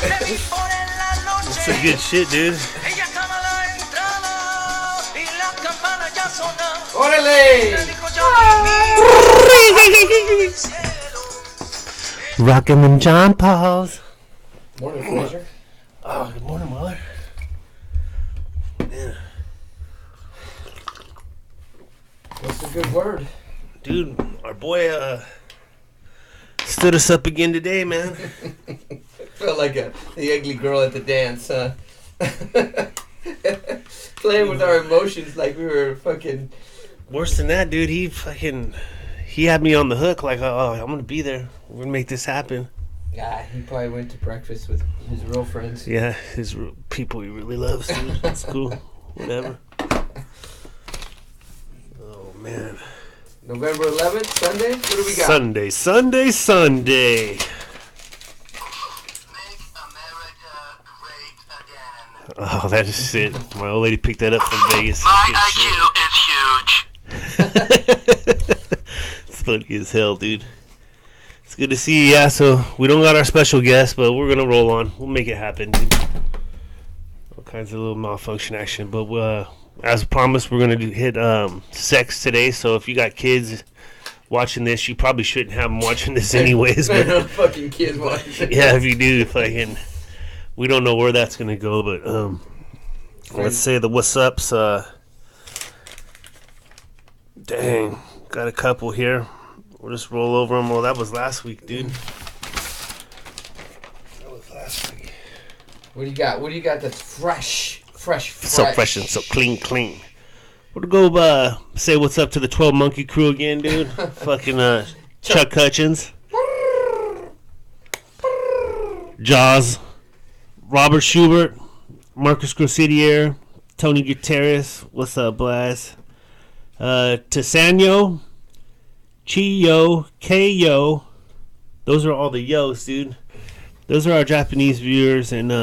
It's some good shit, dude. Orale! Rockin' them John Pauls. Morning, Fraser. Oh, good morning, mother. Man. What's a good word? Dude, our boy stood us up again today, man. Felt like the ugly girl at the dance, huh? Playing with our emotions like we were fucking... Worse than that, dude. He had me on the hook like, oh, I'm going to be there. We're going to make this happen. Yeah, he probably went to breakfast with his real friends. Yeah, his people he really loves, dude. That's cool. Whatever. Oh, man. November 11th, Sunday? What do we got? Sunday. Make America great again. Oh, that is it. My old lady picked that up from Vegas. My IQ is huge. It's funny as hell, dude. It's good to see you. Yeah, so we don't got our special guest, but we're gonna roll on. We'll make it happen, dude. All kinds of little malfunction action, but as promised, we're gonna hit sex today. So if you got kids watching this, you probably shouldn't have them watching this anyways. I But know fucking kids watching. yeah, if you do, fucking, we don't know where that's gonna go. But let's say the what's ups. Dang, got a couple here. We'll just roll over them. Well, that was last week, dude. That was last week. What do you got? What do you got that's fresh? So fresh and so clean. We'll go say what's up to the 12 Monkey Crew again, dude. Fucking Chuck Hutchins. Jaws. Robert Schubert. Marcus Grossidier. Tony Gutierrez. What's up, Blaz? Tessanio. Chiyo. K-Yo. Those are all the yos, dude. Those are our Japanese viewers, and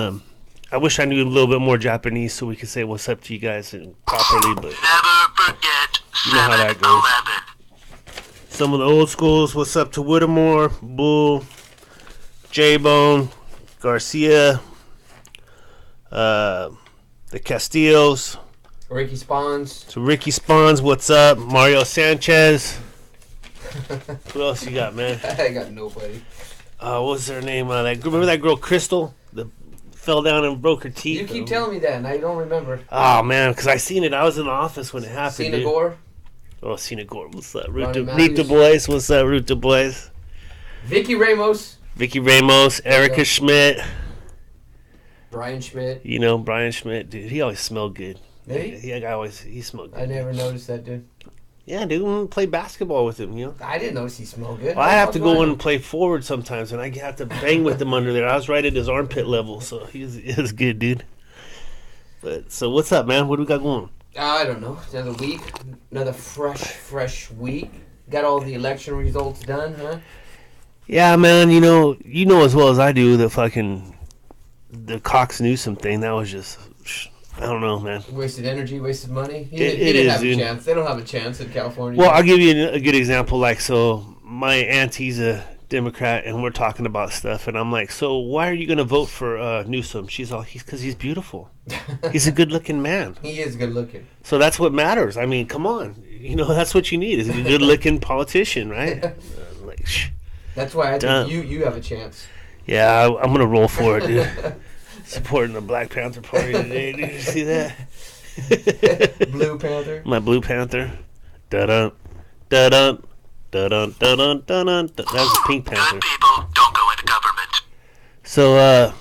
I wish I knew a little bit more Japanese so we could say what's up to you guys properly, but Never forget you know how that goes. 7-11. Some of the old schools, what's up to Whittemore, Bull, J-Bone, Garcia, the Castillos, Ricky Spawns. to Ricky Spawns, what's up, Mario Sanchez. Who else you got, man? I got nobody. What was her name? Remember that girl, Crystal? That fell down and broke her teeth? You keep telling me that, and I don't remember. Oh, man, because I seen it. I was in the office when it happened, Cena dude. Gore, Oh, Cena Gore. What's up? Ronnie Root Matthews. Du Bois. What's up, Root Du Bois? Vicky Ramos, Vicky Ramos, Erica go. Schmidt. Brian Schmidt. You know, Brian Schmidt, dude. He always smelled good. Maybe? He smelled good. I never noticed that, dude. Yeah, dude. We play basketball with him, you know. I didn't notice he smelled good. Well, I have to go in and play forward sometimes, and I have to bang with him under there. I was right at his armpit level, so he was good, dude. But so what's up, man? What do we got going? I don't know. Another week. Another fresh week. Got all the election results done, huh? Yeah, man. You know as well as I do the Cox Newsom thing. That was just, I don't know, man. Wasted energy, wasted money. He It didn't is, have dude. a chance. They don't have a chance in California. Well, I'll give you a good example. Like, so my auntie's a Democrat, and we're talking about stuff, and I'm like, so why are you going to vote for Newsom? She's all, because he's beautiful. He's a good-looking man. He is good looking. So that's what matters. I mean, come on. You know, that's what you need is a good-looking politician, right? Like, That's why I Dumb. think you have a chance. yeah, I'm going to roll for it, dude. Supporting the Black Panther Party today. Did you see that? Blue Panther. My Blue Panther. Da-dun, da-dun, da-dun, da-dun, da-dun. That was the Pink Panther. Good people don't go into government. So,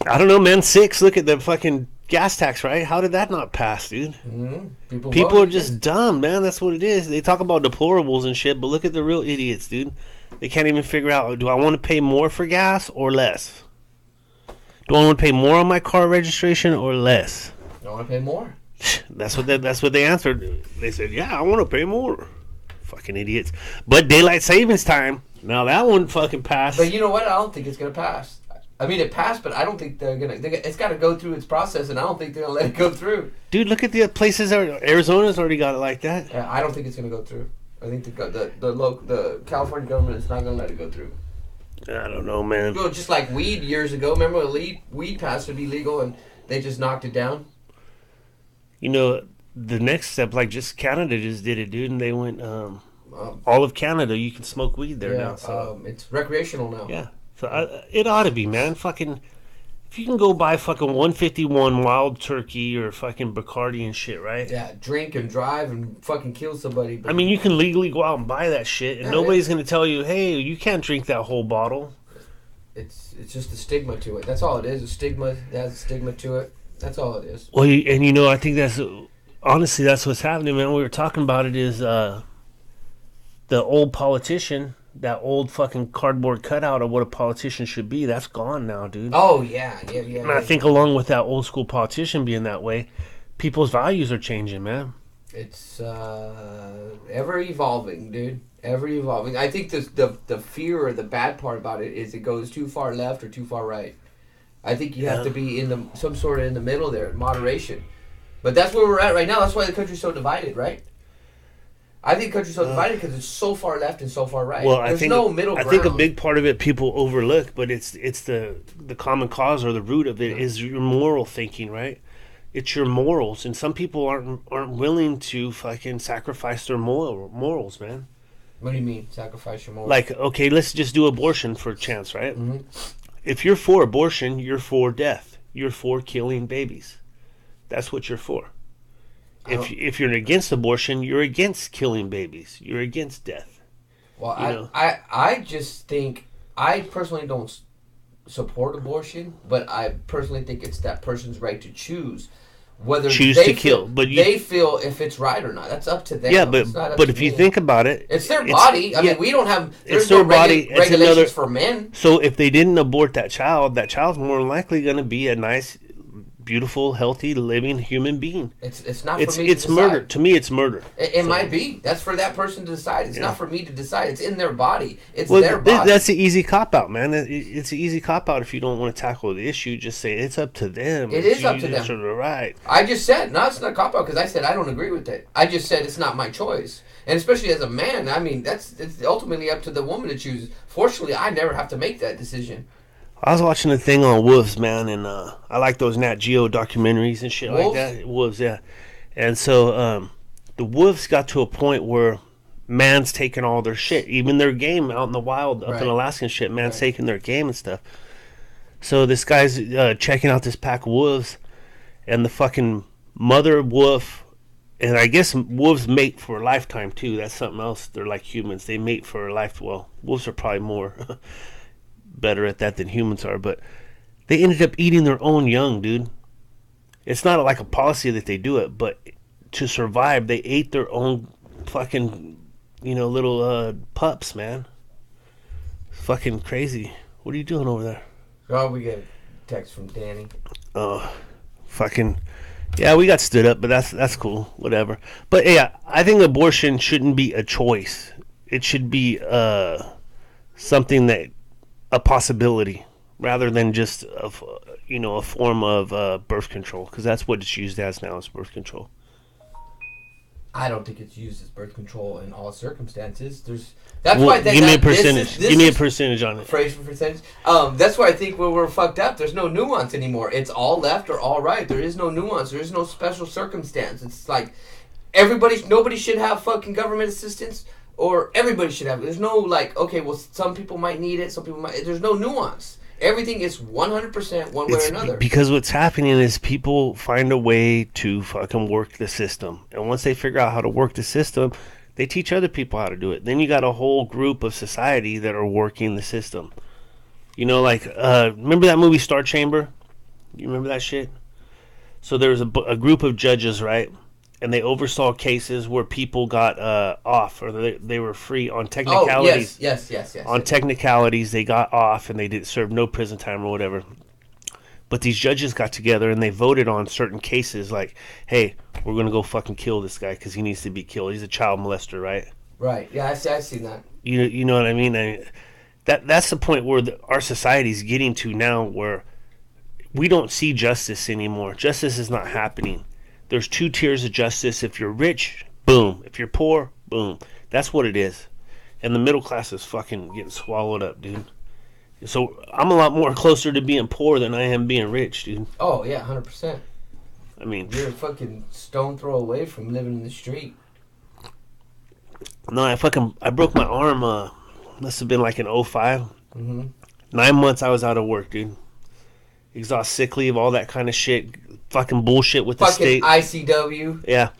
I don't know, man. 6, look at the fucking gas tax, right? How did that not pass, dude? Mm-hmm. People vote. are just dumb, man. That's what it is. They talk about deplorables and shit, but look at the real idiots, dude. They can't even figure out, do I want to pay more for gas or less? Do I want to pay more on my car registration or less? I want to pay more. That's what they answered. They said, yeah, I want to pay more. Fucking idiots. But daylight savings time, now that one fucking passed. But you know what? I don't think it's gonna pass. I mean, it passed, but I don't think they're gonna. It's got to go through its process, and I don't think they're gonna let it go through. Dude, look at the places. Arizona's already got it like that. I don't think it's gonna go through. I think the California government is not gonna let it go through. I don't know, man. Well, just like weed years ago. Remember when weed passed to be legal and they just knocked it down? You know, the next step, like just Canada just did it, dude, and they went all of Canada. You can smoke weed there now. So it's recreational now. yeah, so it ought to be, man. Fucking, if you can go buy fucking 151 Wild Turkey or fucking Bacardi and shit, right? Yeah, drink and drive and fucking kill somebody. But I mean, you can legally go out and buy that shit, and Yeah, nobody's gonna tell you, hey, you can't drink that whole bottle. it's just a stigma to it. That's all it is. A stigma. It has a stigma to it. That's all it is. Well, and you know, I think that's honestly that's what's happening, man. We were talking about it is the old politician, that old fucking cardboard cutout of what a politician should be. That's gone now, dude. Oh yeah. And I think along with that old school politician being that way, people's values are changing, man. It's ever evolving, dude. Ever evolving. I think the fear or the bad part about it is it goes too far left or too far right. I think you have to be in some sort of in the middle there, moderation. But that's where we're at right now. That's why the country's so divided, right? I think the country's so divided because it's so far left and so far right. Well, There's no middle ground. I think a big part of it people overlook, but it's the common cause or the root of it is your moral thinking, right? It's your morals, and some people aren't willing to fucking sacrifice their morals, man. What do you mean, sacrifice your morals? Like, okay, let's just do abortion for a chance, right? Mm-hmm. If you're for abortion, you're for death. You're for killing babies. That's what you're for. If you're against abortion, you're against killing babies. You're against death. Well, I just think, I personally don't support abortion, but I personally think it's that person's right to choose whether they kill. But they feel if it's right or not. That's up to them. Yeah, It's not up but to if you me. think about it, it's their body. I mean, we don't have. There's it's their no body. It's regulations another for men. So if they didn't abort that child's more than likely going to be a nice, beautiful, healthy, living human being. It's not for me. It's to murder. decide. To me, it's murder. It might be. That's for that person to decide. It's not for me to decide. It's in their body. It's Well, their body. that's the easy cop out, man. It's an easy cop out if you don't want to tackle the issue. Just say it's up to them. It is up to them. Right. I just said, no, it's not a cop out because I said I don't agree with it. I just said it's not my choice. And especially as a man, I mean, it's ultimately up to the woman to choose. Fortunately, I never have to make that decision. I was watching a thing on wolves, man, and I like those Nat Geo documentaries and shit Wolves? like that. Wolves, yeah. And so the wolves got to a point where man's taking all their shit, even their game out in the wild, up in Alaska and shit. Man's taking their game and stuff. So this guy's checking out this pack of wolves, and the fucking mother wolf, and I guess wolves mate for a lifetime too. That's something else. They're like humans. They mate for a life. Well, wolves are probably more better at that than humans are, but they ended up eating their own young, dude. It's not like a policy that they do it, but to survive, they ate their own fucking, little pups, man. Fucking crazy. What are you doing over there? Oh, we get a text from Danny. Fucking, yeah, we got stood up, but that's cool. Whatever. But yeah, I think abortion shouldn't be a choice. It should be something that, a possibility, rather than just a form of birth control, because that's what it's used as now, is birth control. I don't think it's used as birth control in all circumstances. Give me a percentage. Give me a percentage on it. Phrase for percentage. That's why I think we're fucked up. There's no nuance anymore. It's all left or all right. There is no nuance. There is no special circumstance. It's like nobody should have fucking government assistance, or everybody should have it. There's no like, okay, well, some people might need it, some people might. There's no nuance. Everything is 100% one way or another. Because what's happening is people find a way to fucking work the system. And once they figure out how to work the system, they teach other people how to do it. Then you got a whole group of society that are working the system. Remember that movie Star Chamber? You remember that shit? So there was a group of judges, right? And they oversaw cases where people got off, or they were free on technicalities. Oh, yes. On technicalities, they got off and they didn't serve no prison time or whatever. But these judges got together and they voted on certain cases, like, hey, we're going to go fucking kill this guy because he needs to be killed. He's a child molester, right? Right. Yeah, I've seen that. You know what I mean? That's the point where our society's getting to now, where we don't see justice anymore. Justice is not happening. There's two tiers of justice. If you're rich, boom. If you're poor, boom. That's what it is. And the middle class is fucking getting swallowed up, dude. So I'm a lot more closer to being poor than I am being rich, dude. Oh yeah, 100%. I mean, You're a fucking stone throw away from living in the street. no, I broke my arm. Must have been like in '05. Mm-hmm. 9 months I was out of work, dude. Exhaust, sick leave, all that kind of shit. Fucking bullshit with the Fucking state. ICW. Yeah.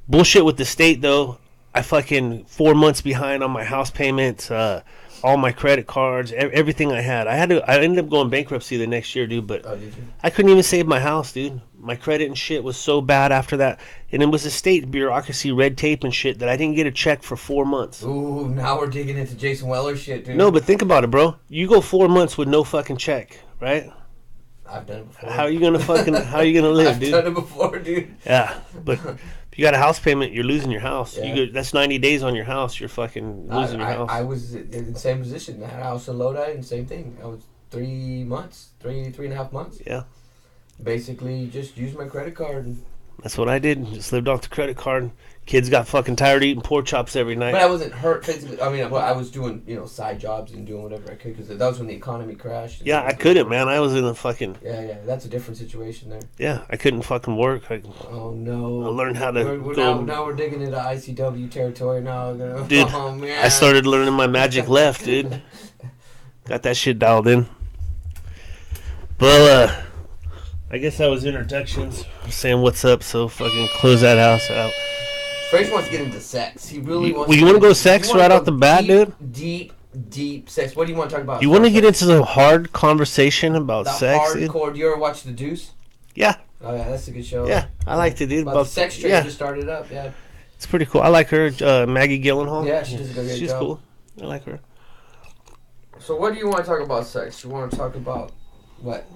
Bullshit with the state, though. I fucking 4 months behind on my house payments, all my credit cards, everything I had. I ended up going bankruptcy the next year, dude, but Oh, did you? I couldn't even save my house, dude. My credit and shit was so bad after that. And it was the state bureaucracy, red tape and shit that I didn't get a check for 4 months. Ooh, now we're digging into Jason Weller shit, dude. No, but think about it, bro. You go 4 months with no fucking check, right? I've done it before. How are you gonna live, I've dude? done it before, dude. Yeah, but if you got a house payment, you're losing your house. Yeah. That's 90 days on your house. You're fucking losing your house. I was in the same position. I had a house in Lodi and same thing. I was 3 months, three and a half months. Yeah. Basically, just used my credit card. And, That's what I did. Just lived off the credit card. Kids got fucking tired of eating pork chops every night. but I wasn't hurt physically. I mean, I was doing side jobs and doing whatever I could because that was when the economy crashed. Yeah, I couldn't, man. I was in a fucking... Yeah, that's a different situation there. Yeah, I couldn't fucking work. Oh no! I learned how to We're go... now we're digging into ICW territory now. Dude, oh, man. I started learning my magic left, dude. Got that shit dialed in. Well, I guess that was introductions. Saying what's up, so fucking close that house out. Fraser wants to get into sex. He really wants. You want to go sex right off the bat, dude? Deep sex. What do you want to talk about? You want to get into some hard conversation about the sex, dude? hardcore? Do you ever watch The Deuce? Yeah. Oh yeah, that's a good show. Yeah, I liked it, dude. About the sex trade yeah, just started up. Yeah. it's pretty cool. I like her, Maggie Gyllenhaal. Yeah, she does a great She's job. cool. I like her. So what do you want to talk about sex? You want to talk about what?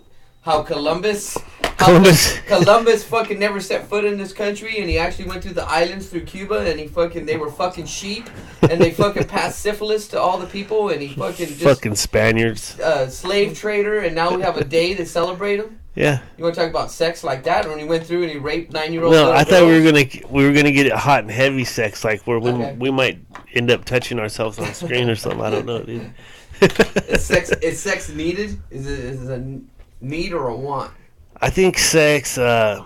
How Columbus fucking never set foot in this country, and he actually went through the islands through Cuba, and they were fucking sheep, and they fucking passed syphilis to all the people, and he fucking just Fucking Spaniards. slave trader, and now we have a day to celebrate him. Yeah. You want to talk about sex like that? When he went through and he raped 9-year-olds? No, I thought we were gonna get it hot and heavy sex, like where we might end up touching ourselves on screen or something. I don't know, dude. Is sex needed? Is it a need or a want? I think sex. I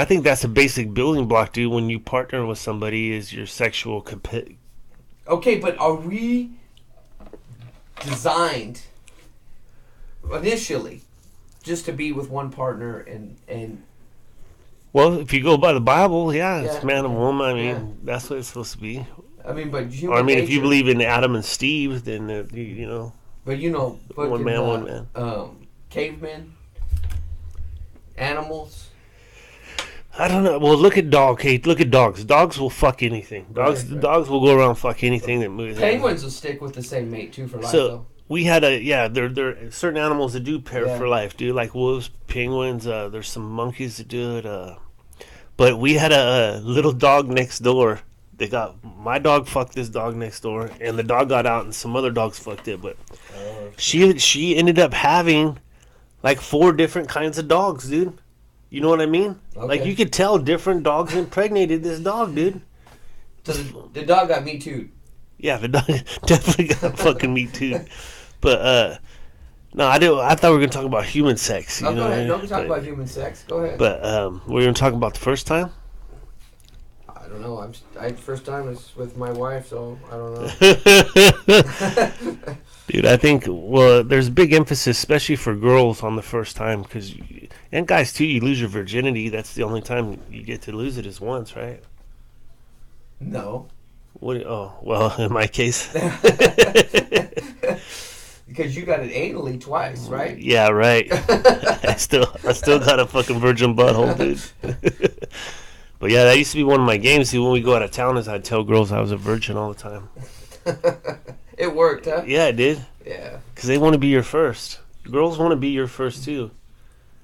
think that's a basic building block, dude. When you partner with somebody, is your sexual Okay, but are we designed initially just to be with one partner and Well, if you go by the Bible, yeah, it's Yeah. man and woman. I mean, Yeah. that's what it's supposed to be. I mean, but human Or I mean, if you nature- believe in Adam and Steve, then you know, but one fucking, man, one man. Cavemen, animals. I don't know. Well, look at look at dogs. Dogs will fuck anything. Dogs will go around and fuck anything that moves. Penguins will stick with the same mate too for life. So though. we had there are certain animals that do pair Yeah. for life, dude. Like wolves, penguins. There's some monkeys that do it. But we had a little dog next door. My dog fucked this dog next door, and the dog got out, and some other dogs fucked it. But she ended up having like 4 different kinds of dogs, dude. You know what I mean? Okay. Like you could tell different dogs impregnated this dog, dude. So the dog got me too. Yeah, the dog definitely got fucking me too. But no, I thought we were gonna talk about human sex. Oh, You go know what I ahead. mean? Don't talk about human sex. Go ahead. But we're gonna talk about the first time. I don't know. First time is with my wife, so I don't know. Dude, I think there's a big emphasis, especially for girls, on the first time, and guys too. You lose your virginity. That's the only time you get to lose it is once, right? No. Oh, well, in my case. Because you got it anally twice, right? Yeah, right. I still got a fucking virgin butthole, dude. But yeah, that used to be one of my games. See, when we go out of town, is I'd tell girls I was a virgin all the time. It worked, huh? Yeah, it did. Yeah. Because they want to be your first. Girls want to be your first too.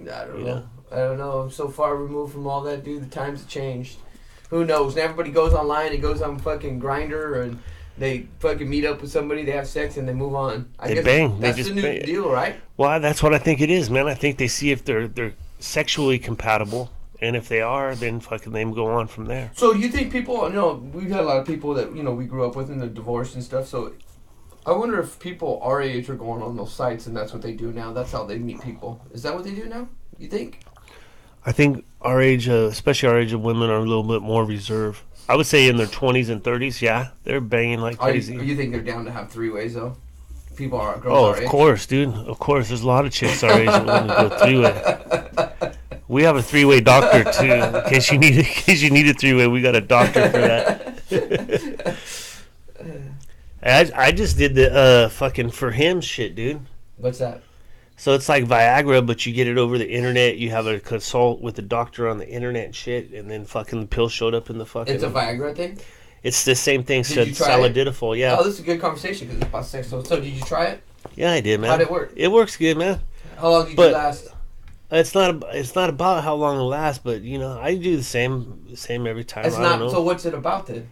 I don't You know. know? I don't know. I'm so far removed from all that, dude. The times have changed. Who knows? And everybody goes online. It goes on fucking Grindr, and they fucking meet up with somebody. They have sex, and they move on. I They guess bang. They That's just the new bang. deal, right? Well, that's what I think it is, man. I think they see if they're sexually compatible, and if they are, then fucking they go on from there. So you think people? We've had a lot of people that we grew up with, and they're divorced and stuff. So I wonder if people our age are going on those sites and that's what they do now. That's how they meet people. Is that what they do now? You think? I think our age, especially our age of women, are a little bit more reserved. I would say in their 20s and 30s, yeah, they're banging like crazy. You think they're down to have three ways though? People are girls Oh, our of age. course, dude. Of course, there's a lot of chicks our age that want to go three-way. We have a three-way doctor too. In case you need a three-way, we got a doctor for that. I just did the fucking for him shit, dude. What's that? So it's like Viagra, but you get it over the internet. You have a consult with the doctor on the internet and shit, and then fucking the pill showed up in the fucking. It's a Viagra thing. It's the same thing. Did you try it? Salidifol, yeah. Oh, this is a good conversation because it's about sex. So did you try it? Yeah, I did, man. How'd it work? It works good, man. How long did you But- last? It's not about how long it lasts, but you know, I do the same every time. It's I don't not. know. So what's it about then?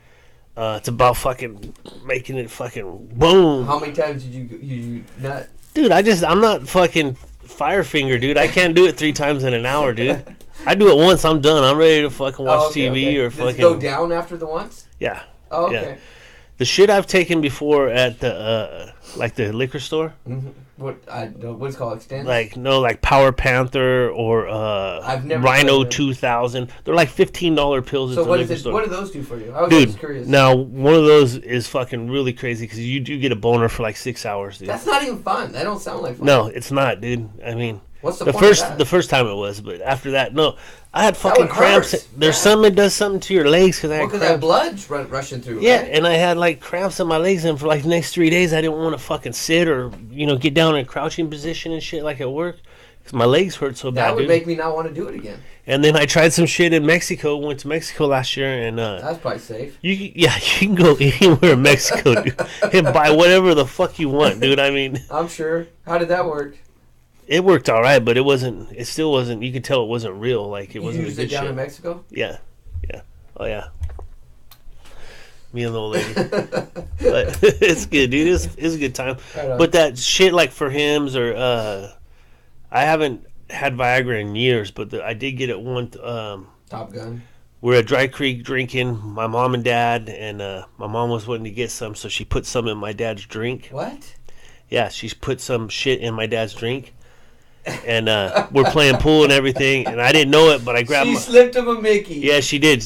It's about fucking making it fucking boom. How many times did you nut? Dude, I'm not fucking Firefinger, dude. I can't do it 3 times in an hour, dude. I do it once, I'm done. I'm ready to fucking watch TV or Does fucking. it go down after the once? Yeah. Oh, Yeah. okay. The shit I've taken before at the like the liquor store, Mm-hmm. What's it called? Extend? like Power Panther or I've never Rhino tried them. 2000. They're like $15 pills at So the what liquor is it? store. What do those do for you? I was Dude, just curious. now one of those is fucking really crazy because you do get a boner for like 6 hours, dude. That's not even fun. That don't sound like fun. No, it's not, dude. I mean, What's the the point first of that? the first time it was, but after that, no. I had fucking one cramps. hurts. There's Yeah. something that does something to your legs because I had Because that cramps. blood's rushing through. Yeah, right? and I had like cramps in my legs, and for like the next 3 days, I didn't want to fucking sit or get down in a crouching position and shit like at work because my legs hurt so bad, that would dude. make me not want to do it again. And then I tried some shit in Mexico. Went to Mexico last year, and That's probably safe. you can go anywhere in Mexico, dude, and buy whatever the fuck you want, dude. I mean, I'm sure. How did that work? it worked all right, but it still wasn't. You could tell it wasn't real. Like it You wasn't used a it good down shit. in Mexico? Yeah. Oh yeah. Me and the old lady. But it's good, dude. It's a good time. Right on. But that shit like for hymns or I haven't had Viagra in years, but I did get it one. Top Gun. We're at Dry Creek drinking. My mom and dad, and my mom was wanting to get some, so she put some in my dad's drink. What? Yeah, she put some shit in my dad's drink. And we're playing pool and everything, and I didn't know it, but I grabbed She my... slipped him a Mickey. Yeah, she did.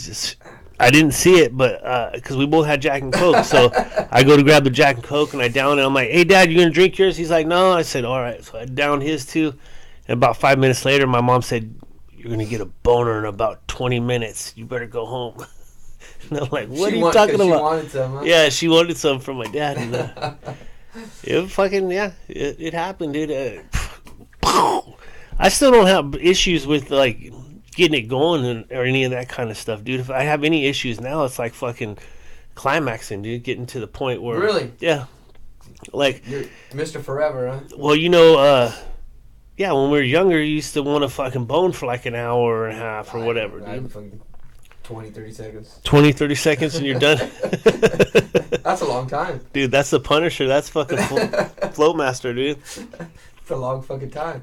I didn't see it, but because we both had Jack and Coke, so I go to grab the Jack and Coke, and I down it. I'm like, "Hey, Dad, you gonna drink yours?" He's like, "No." I said, "All right." So I downed his too, and about 5 minutes later, my mom said, "You're gonna get a boner in about 20 minutes. You better go home." And I'm like, "What are you talking She about?" wanted some, huh? Yeah, she wanted some from my dad. And, it fucking it happened, dude. I still don't have issues with like getting it going or any of that kind of stuff, dude. If I have any issues now, it's like fucking climaxing, dude. Getting to the point where Really? yeah, like You're Mr. Forever, huh? well, yeah, when we were younger, you used to want to fucking bone for like an hour and a half or whatever, I dude. fucking 20, 30 seconds. 20, 30 seconds and you're done. That's a long time. Dude, that's the Punisher. That's fucking Float Master, dude. It's a long fucking time.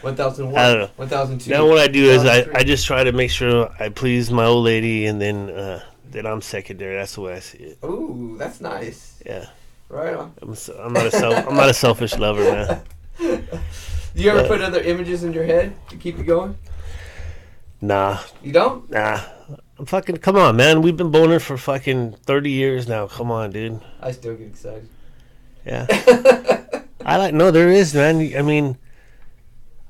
1001. I don't know. 1002. Now what I do is 1003. I just try to make sure I please my old lady, and then that I'm secondary. That's the way I see it. Ooh, that's nice. Yeah, Right on. I'm not a selfish lover, man. Do you ever But- put other images in your head to keep you going? Nah. You don't? I'm fucking. Come on, man. We've been boning for fucking 30 years now. Come on, dude. I still get excited. Yeah. No, there is, man. I mean,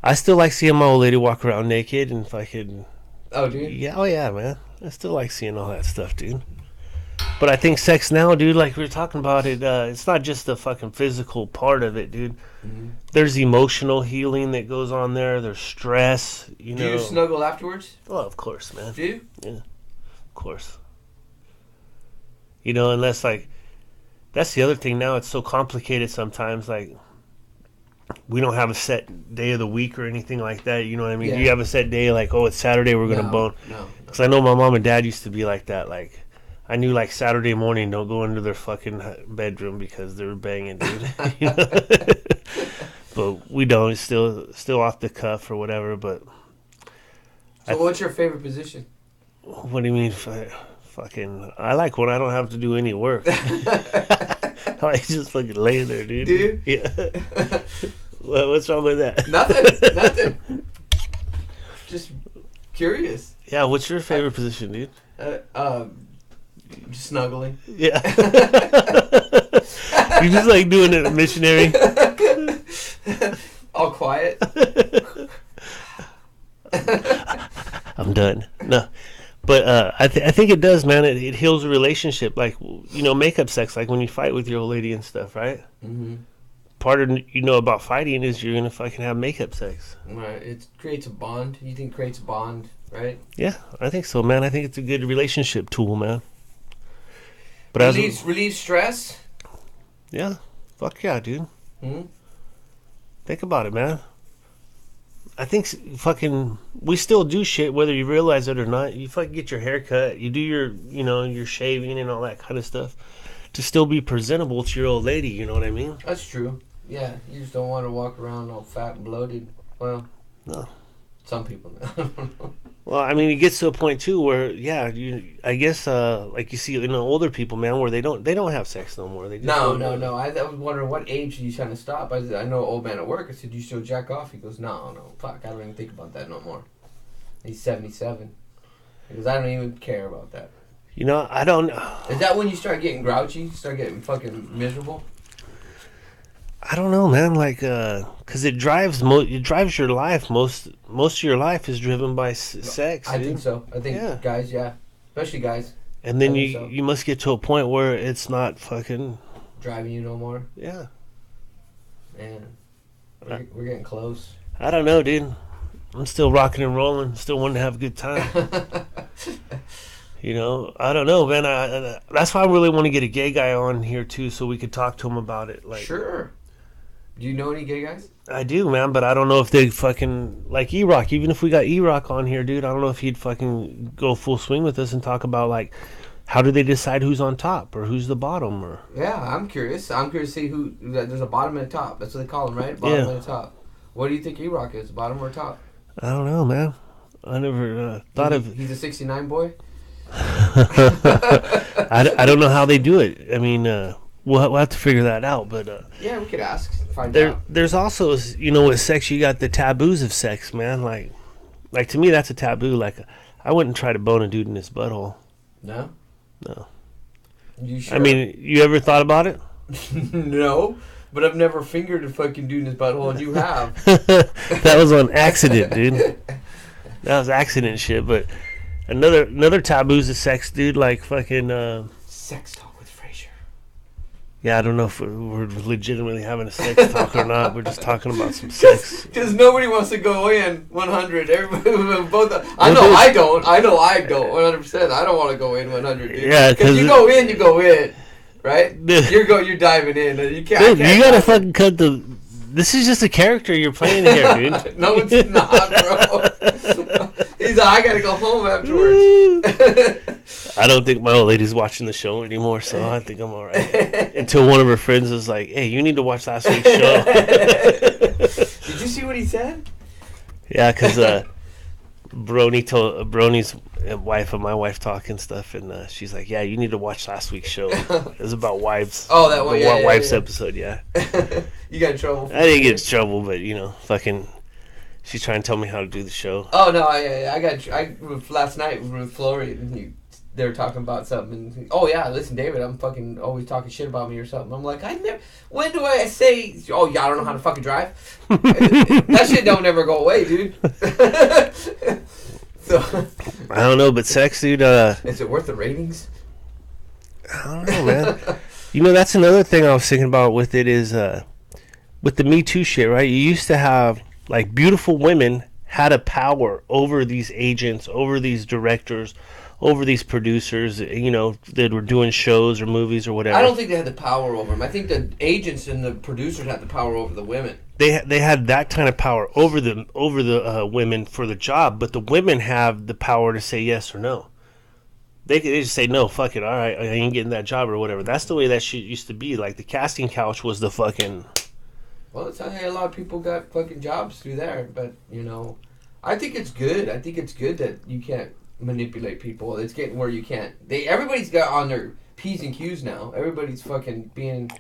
I still like seeing my old lady walk around naked and fucking. Oh, dude. Yeah, oh yeah, man. I still like seeing all that stuff, dude. But I think sex now, dude, like we were talking about it, it's not just the fucking physical part of it, dude. Mm-hmm. There's emotional healing that goes on there. There's stress, Do you know. snuggle afterwards? Oh, of course, man. Do you? Of course. Unless like, that's the other thing now. It's so complicated sometimes. Like, we don't have a set day of the week or anything like that. You know what I mean? Yeah. Do you have a set day like, oh, it's Saturday, we're gonna bone? No. Because I know my mom and dad used to be like that. Like, I knew like Saturday morning, don't go into their fucking bedroom because they're banging, dude. You know? But we don't. It's still off the cuff or whatever. But So what's your favorite position? what do you mean fucking, I like when I don't have to do any work. I like just fucking laying there, dude. Do you? Yeah. What's wrong with that? Nothing. Just curious. Yeah, what's your favorite position, dude? Just snuggling. Yeah. You just like doing it missionary. All quiet. I'm done. No. But I think it does, man. It heals a relationship. Like, you know, makeup sex, like when you fight with your old lady and stuff, right? Mm-hmm. Part of, you know, about fighting is you're going to fucking have makeup sex. Right. It creates a bond. You think it creates a bond, right? Yeah, I think so, man. I think it's a good relationship tool, man. But Relieves stress. Yeah. Fuck yeah, dude. Hmm. Think about it, man. I think fucking we still do shit whether you realize it or not. You fucking get your hair cut, you do your, you know, your shaving and all that kind of stuff to still be presentable to your old lady, you know what I mean? That's true. Yeah, you just don't want to walk around all fat and bloated. Well, No. some people. Well, I mean, it gets to a point too where, yeah, I guess like you see, you know, older people, man, where they don't have sex no more. They just No. don't- I was wondering what age are you trying to stop. I know an old man at work. I said, "You still jack off?" He goes, "No, fuck, I don't even think about that no more." He's 77. He goes, "I don't even care about that." You know, I don't. Is that when you start getting grouchy? Start getting fucking miserable? I don't know, man. Like, cause it drives your life. Most of your life is driven by sex. I dude. think so. I think Yeah. guys, yeah, especially guys, And then I think you so. you must get to a point where it's not fucking, driving you no more. yeah. Man, we're getting close. I don't know, dude. I'm still rocking and rolling. Still wanting to have a good time. You know, I don't know, man. That's why I really want to get a gay guy on here too, so we could talk to him about it. Like, Sure. Do you know any gay guys? I do, man, but I don't know if they fucking like E-Rock. Even if we got E-Rock on here, dude, I don't know if he'd fucking go full swing with us and talk about like how do they decide who's on top or who's the bottom or. Yeah, I'm curious. I'm curious to see who. There's a bottom and a top. That's what they call them, right? Bottom Yeah. and a top. What do you think E-Rock is? Bottom or top? I don't know, man. I never thought of. He's a 69 boy. I don't know how they do it. I mean, we'll have to figure that out. But Yeah, we could ask. Find out. there's also, you know, with sex, you got the taboos of sex, man. Like to me, that's a taboo. Like, I wouldn't try to bone a dude in his butthole. No. No. You sure? I mean, you ever thought about it? no. But I've never fingered a fucking dude in his butthole, and you have. That was on accident, dude. That was accident shit. But another taboos of sex, dude. Like fucking. Sex talk with Frasier. Yeah, I don't know if we're legitimately having a sex talk or not. We're just talking about some sex. Because nobody wants to go in 100. Everybody, both. I know I don't 100%. I don't want to go in 100. Dude. Yeah, because you go in, right? You're diving in. And you can't. Dude, you gotta fucking cut the. This is just a character you're playing here, dude. No, it's not, bro. He's like, I gotta go home afterwards. I don't think my old lady's watching the show anymore, so I think I'm all right. Until one of her friends was like, "Hey, you need to watch last week's show." Did you see what he said? Yeah, because Brony's wife and my wife talking stuff, and she's like, "Yeah, you need to watch last week's show. It was about wives." Oh, that one, the yeah, wives yeah. episode, yeah. You got in trouble. I didn't get in trouble, but you know, fucking, she's trying to tell me how to do the show. Oh no, I last night with Flory, and they were talking about something. And, oh yeah, listen, David, I'm fucking always talking shit about me or something. I'm like, when do I say? Oh yeah, I don't know how to fucking drive. That shit don't ever go away, dude. So I don't know, but sex, dude. is it worth the ratings? I don't know, man. You know, that's another thing I was thinking about with it is with the Me Too shit, right? You used to have like beautiful women had a power over these agents, over these directors, over these producers, you know, that were doing shows or movies or whatever. I don't think they had the power over them. I think the agents and the producers had the power over the women. They had that kind of power over the women for the job, but the women have the power to say yes or no. They just say no, fuck it, all right, I ain't getting that job or whatever. That's the way that shit used to be. Like the casting couch was the fucking. Well, it's a lot of people got fucking jobs through there, but you know, I think it's good. I think it's good that you can't manipulate people. It's getting where you can't. Everybody's got on their P's and Q's now. Everybody's fucking being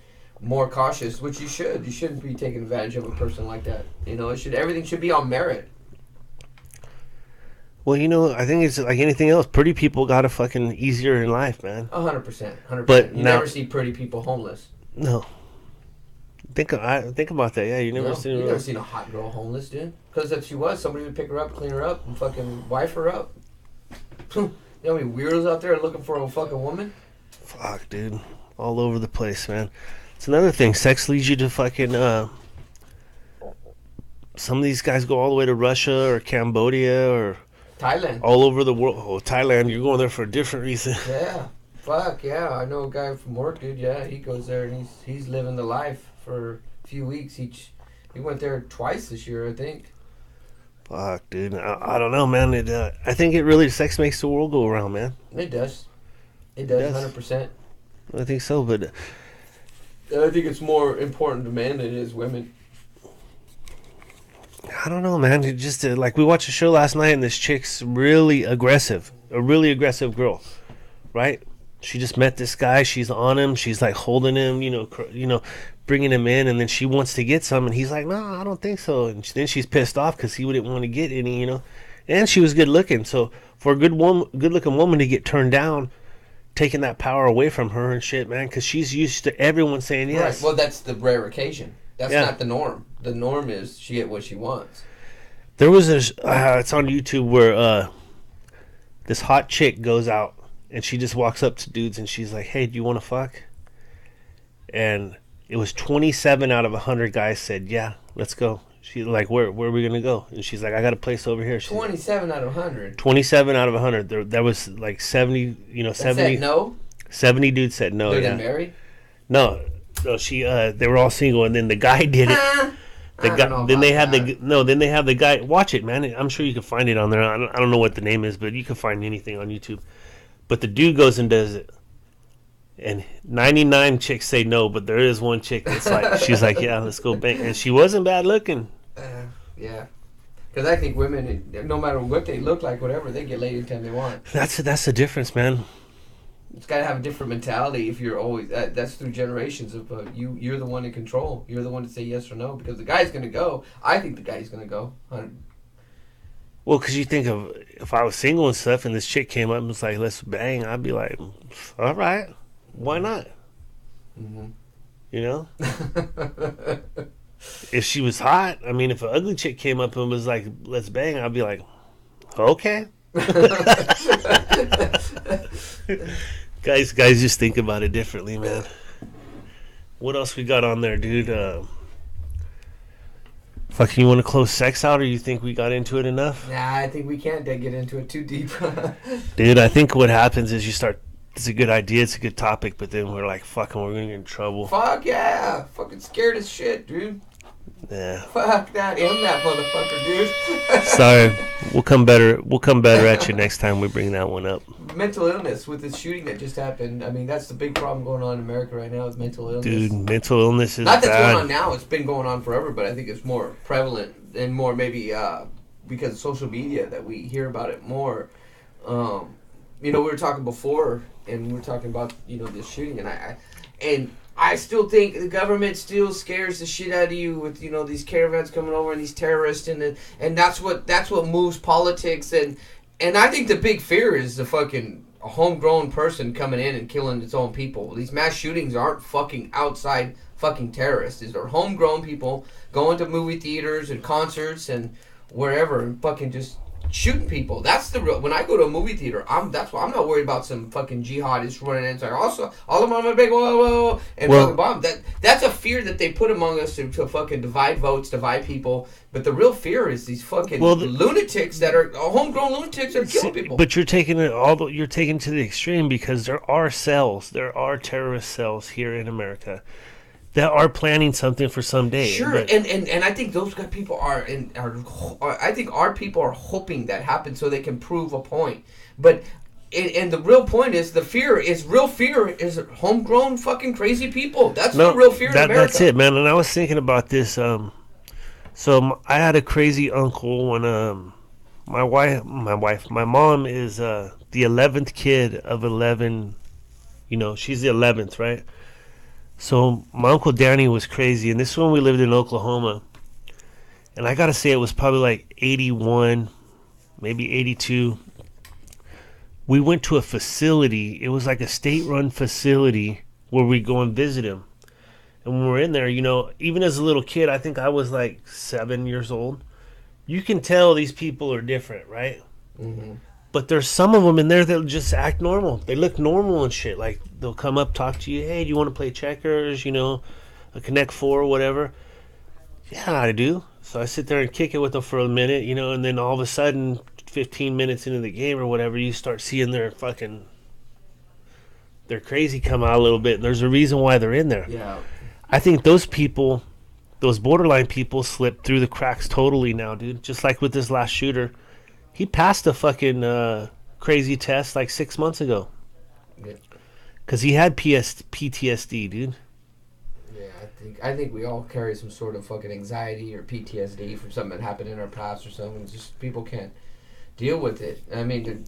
more cautious, which you should. You shouldn't be taking advantage of a person like that. You know, everything should be on merit. Well, you know, I think it's like anything else. Pretty people got it fucking easier in life, man. 100%. 100%. But you now- never see pretty people homeless. No. Think about that. Yeah, you never seen You never seen a hot girl homeless, dude. Because if she was, somebody would pick her up, clean her up, and fucking wife her up. You know how many weirdos out there looking for a fucking woman? Fuck, dude. All over the place, man. It's another thing. Sex leads you to fucking, some of these guys go all the way to Russia or Cambodia or Thailand. all over the world. Oh, Thailand, you're going there for a different reason. Yeah. Fuck, yeah. I know a guy from work, dude. Yeah, he goes there and he's living the life for a few weeks each. He went there twice this year, I think. Fuck, dude. I don't know, man. I think it really, sex makes the world go around, man. It does. It does, 100%. I think so, but I think it's more important to men than it is women. I don't know, man. It just like we watched a show last night, and this chick's really aggressive, a really aggressive girl, right? She just met this guy. She's on him. She's like holding him, bringing him in, and then she wants to get some, and he's like, "No, I don't think so." And then she's pissed off because he wouldn't want to get any, And she was good looking, so for a good looking woman to get turned down, taking that power away from her and shit, man, because she's used to everyone saying yes. Right. Well, that's the rare occasion. That's Yeah. not the norm. The norm is she get what she wants. There was it's on YouTube where this hot chick goes out and she just walks up to dudes and she's like, "Hey, do you want to fuck?" And it was 27 out of 100 guys said, "Yeah, let's go." She's like, "Where are we gonna go?" And she's like, "I got a place over here." She's 27 out of 100. 27 out of 100. There was like 70, That 70, said no? 70 dudes said no. They're Yeah. getting married? No, she they were all single, and then the guy did it. The I guy, don't know then they about had that. then they have the guy. Watch it, man. I'm sure you can find it on there. I don't know what the name is, but you can find anything on YouTube. But the dude goes and does it, and 99 chicks say no, but there is one chick that's like, she's like, "Yeah, let's go bang," and she wasn't bad looking. Yeah. Because I think women, no matter what they look like, whatever, they get laid anytime they want. That's the difference, man. It's got to have a different mentality if you're always... that's through generations of you're the one in control. You're the one to say yes or no. Because the guy's going to go. I think the guy's going to go. Well, because you think of if I was single and stuff, and this chick came up and was like, "Let's bang," I'd be like, "All right, why not?" Mm-hmm. You know. If she was hot, I mean, if an ugly chick came up and was like, "Let's bang," I'd be like, "Okay." Guys just think about it differently, man. What else we got on there, dude? Fucking, you want to close sex out, or you think we got into it enough? Nah, I think we can't get into it too deep. Dude, I think what happens is you start, it's a good idea, it's a good topic, but then we're like, fucking, we're gonna get in trouble. Fuck yeah. Fucking scared as shit, dude. Yeah. Fuck that. That motherfucker, dude. Sorry. We'll come better at you next time we bring that one up. Mental illness with this shooting that just happened. I mean, that's the big problem going on in America right now is mental illness. Dude, mental illness is Not that's bad. going on now. It's been going on forever, but I think it's more prevalent and more maybe because of social media that we hear about it more. We were talking before, and we were talking about this shooting, and I still think the government still scares the shit out of you with these caravans coming over and these terrorists and that's what moves politics and I think the big fear is the fucking homegrown person coming in and killing its own people. These mass shootings aren't fucking outside fucking terrorists. These are homegrown people going to movie theaters and concerts and wherever and fucking just shooting people. That's the real. When I go to a movie theater, that's why I'm not worried about some fucking jihadists running in and saying, also, all of them on my big whoa, and fucking bomb. That's a fear that they put among us to fucking divide votes, divide people. But the real fear is these fucking lunatics that are homegrown lunatics that are killing people. But you're taking it you're taking it to the extreme because there are terrorist cells here in America that are planning something for someday. Sure, and I think those people I think our people are hoping that happens so they can prove a point. But and the real point is real fear is homegrown fucking crazy people. That's the real fear in America. That's it, man. And I was thinking about this. So I had a crazy uncle when my mom is the 11th kid of 11. You know, she's the 11th, right? So my Uncle Danny was crazy, and this is when we lived in Oklahoma. And I gotta say, it was probably like 81, maybe 82. We went to a facility. It was like a state-run facility where we go and visit him. And when we're in there, you know, even as a little kid, I think I was like 7 years old. You can tell these people are different, right? Mm-hmm. But there's some of them in there that just act normal. They look normal and shit. Like, they'll come up, talk to you. Hey, do you want to play checkers? You know, a Connect 4 or whatever. Yeah, I do. So I sit there and kick it with them for a minute, you know, and then all of a sudden, 15 minutes into the game or whatever, you start seeing their crazy come out a little bit. And there's a reason why they're in there. Yeah. I think those people, those borderline people, slip through the cracks totally now, dude. Just like with this last shooter. He passed a fucking crazy test like 6 months ago. Yeah. Because he had PTSD, dude. Yeah, I think we all carry some sort of fucking anxiety or PTSD from something that happened in our past or something. It's just people can't deal with it. I mean,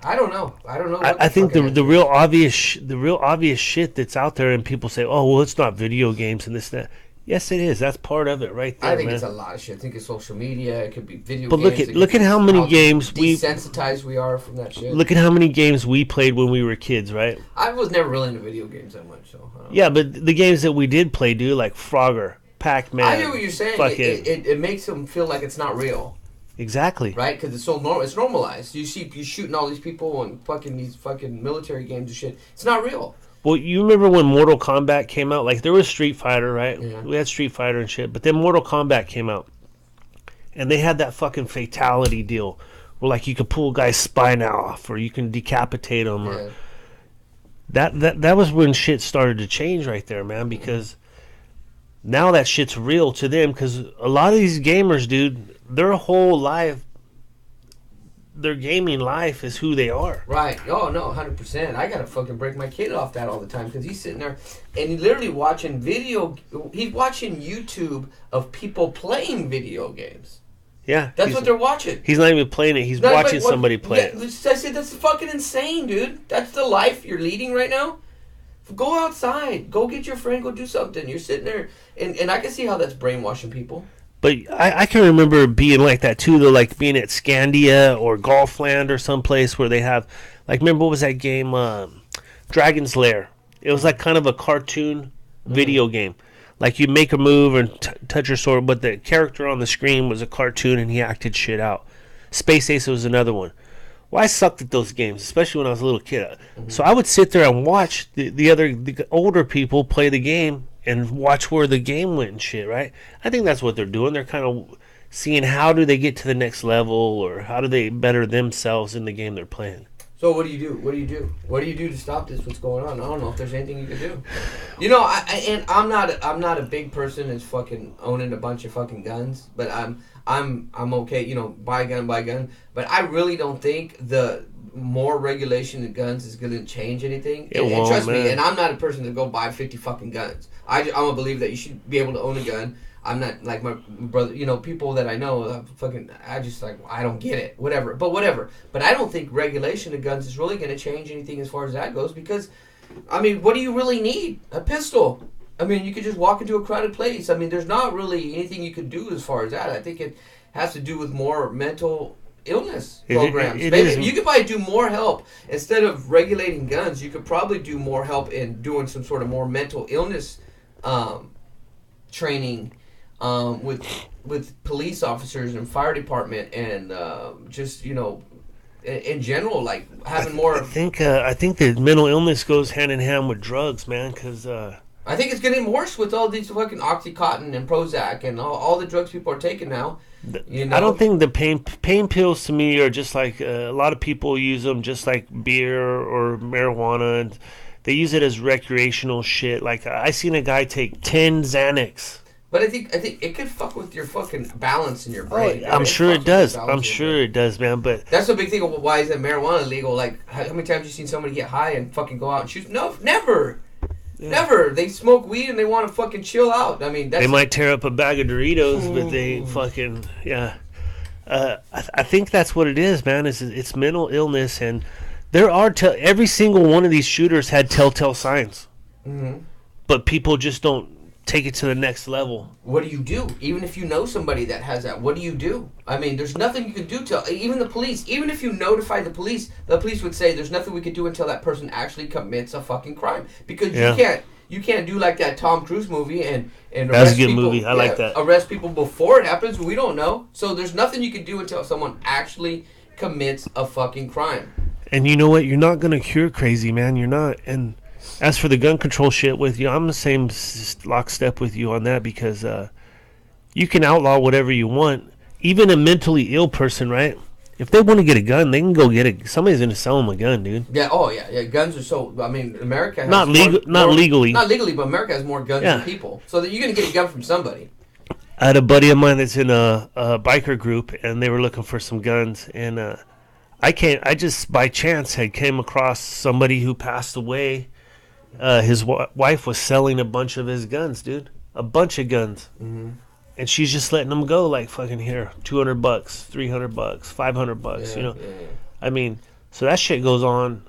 I don't know. I think the real obvious shit that's out there, and people say, oh, well, it's not video games and this and that. Yes, it is. That's part of it, right there. I think man. it's a lot of shit. I think it's social media. It could be video but games. But look at how many games desensitized we are from that shit. Look at how many games we played when we were kids, right? I was never really into video games that much, so. Yeah, but the games that we did play, dude, like Frogger, Pac-Man. I hear what you're saying. It makes them feel like it's not real. Exactly. Right? Because it's so normal. It's normalized. You shooting all these people and fucking these fucking military games and shit. It's not real. Well, you remember when Mortal Kombat came out? Like, there was Street Fighter, right? Yeah. We had Street Fighter and shit. But then Mortal Kombat came out. And they had that fucking fatality deal. Where, like, you could pull a guy's spine off. Or you can decapitate him. Or that was when shit started to change right there, man. Because now that shit's real to them. Because a lot of these gamers, dude, their whole life, their gaming life is who they are. Right. Oh, no, 100%. I got to fucking break my kid off that all the time because he's sitting there and he's literally watching he's watching YouTube of people playing video games. Yeah. That's what they're watching. He's not even playing it. He's watching somebody play it. I said, that's fucking insane, dude. That's the life you're leading right now. Go outside. Go get your friend. Go do something. You're sitting there. And I can see how that's brainwashing people. But I can remember being like that too, though, like being at Scandia or Golfland or someplace where they have, like, remember what was that game, Dragon's Lair? It was like kind of a cartoon video game. Like, you make a move and touch your sword, but the character on the screen was a cartoon and he acted shit out. Space Ace was another one. Well, I sucked at those games, especially when I was a little kid. So I would sit there and watch the older people play the game and watch where the game went and shit, right? I think that's what they're doing. They're kind of seeing how do they get to the next level or how do they better themselves in the game they're playing. So what do you do? What do you do to stop this? What's going on? I don't know if there's anything you can do. You know, I'm not a big person that's fucking owning a bunch of fucking guns, but I'm okay. You know, buy a gun. But I really don't think the more regulation of guns is going to change anything. It won't, trust man. me, and I'm not a person to go buy 50 fucking guns. I'm a believer that you should be able to own a gun. I'm not like my brother, you know, people that I know, I don't get it, whatever. But I don't think regulation of guns is really going to change anything as far as that goes because, I mean, what do you really need? A pistol. I mean, you could just walk into a crowded place. I mean, there's not really anything you could do as far as that. I think it has to do with more mental illness programs. You could probably do more help. Instead of regulating guns, you could probably do more help in doing some sort of more mental illness training with police officers and fire department and just, you know, in general, like having more. I think the mental illness goes hand in hand with drugs, man, because I think it's getting worse with all these fucking Oxycontin and Prozac and all the drugs people are taking now. You know? I don't think the pain pills to me are just like a lot of people use them just like beer or marijuana, and they use it as recreational shit. Like I seen a guy take 10 Xanax. But I think it could fuck with your fucking balance in your brain. Oh, I'm sure it does. I'm sure it does, man. But that's the big thing. Why is that marijuana illegal? Like, how many times have you seen somebody get high and fucking go out and shoot? No, never. Yeah. Never. They smoke weed and they want to fucking chill out. I mean, they might tear up a bag of Doritos, but they fucking I think that's what it is, man. It's mental illness, and there are every single one of these shooters had telltale signs, Mm-hmm. but people just don't take it to the next level. What do you do? Even if you know somebody that has that, what do you do? I mean, there's nothing you can do to even the police. Even if you notify the police would say there's nothing we can do until that person actually commits a fucking crime. Because you can't do like that Tom Cruise movie and That's arrest a good people. movie. I like that. Arrest people before it happens. We don't know. So there's nothing you can do until someone actually commits a fucking crime. And you know what? You're not gonna cure crazy, man. You're not. And as for the gun control shit with you, I'm the same lockstep with you on that, because you can outlaw whatever you want. Even a mentally ill person, right? If they want to get a gun, they can go get it. Somebody's gonna sell them a gun, dude. Yeah. Oh yeah. Yeah. Guns are so. I mean, America has Not legally. Not legally, but America has more guns than people. So that you're gonna get a gun from somebody. I had a buddy of mine that's in a biker group, and they were looking for some guns, and I just by chance had came across somebody who passed away. His wife was selling a bunch of his guns, dude. A bunch of guns. Mm-hmm. And she's just letting them go, like, fucking here, $200, $300, $500, you know. Yeah. I mean, so that shit goes on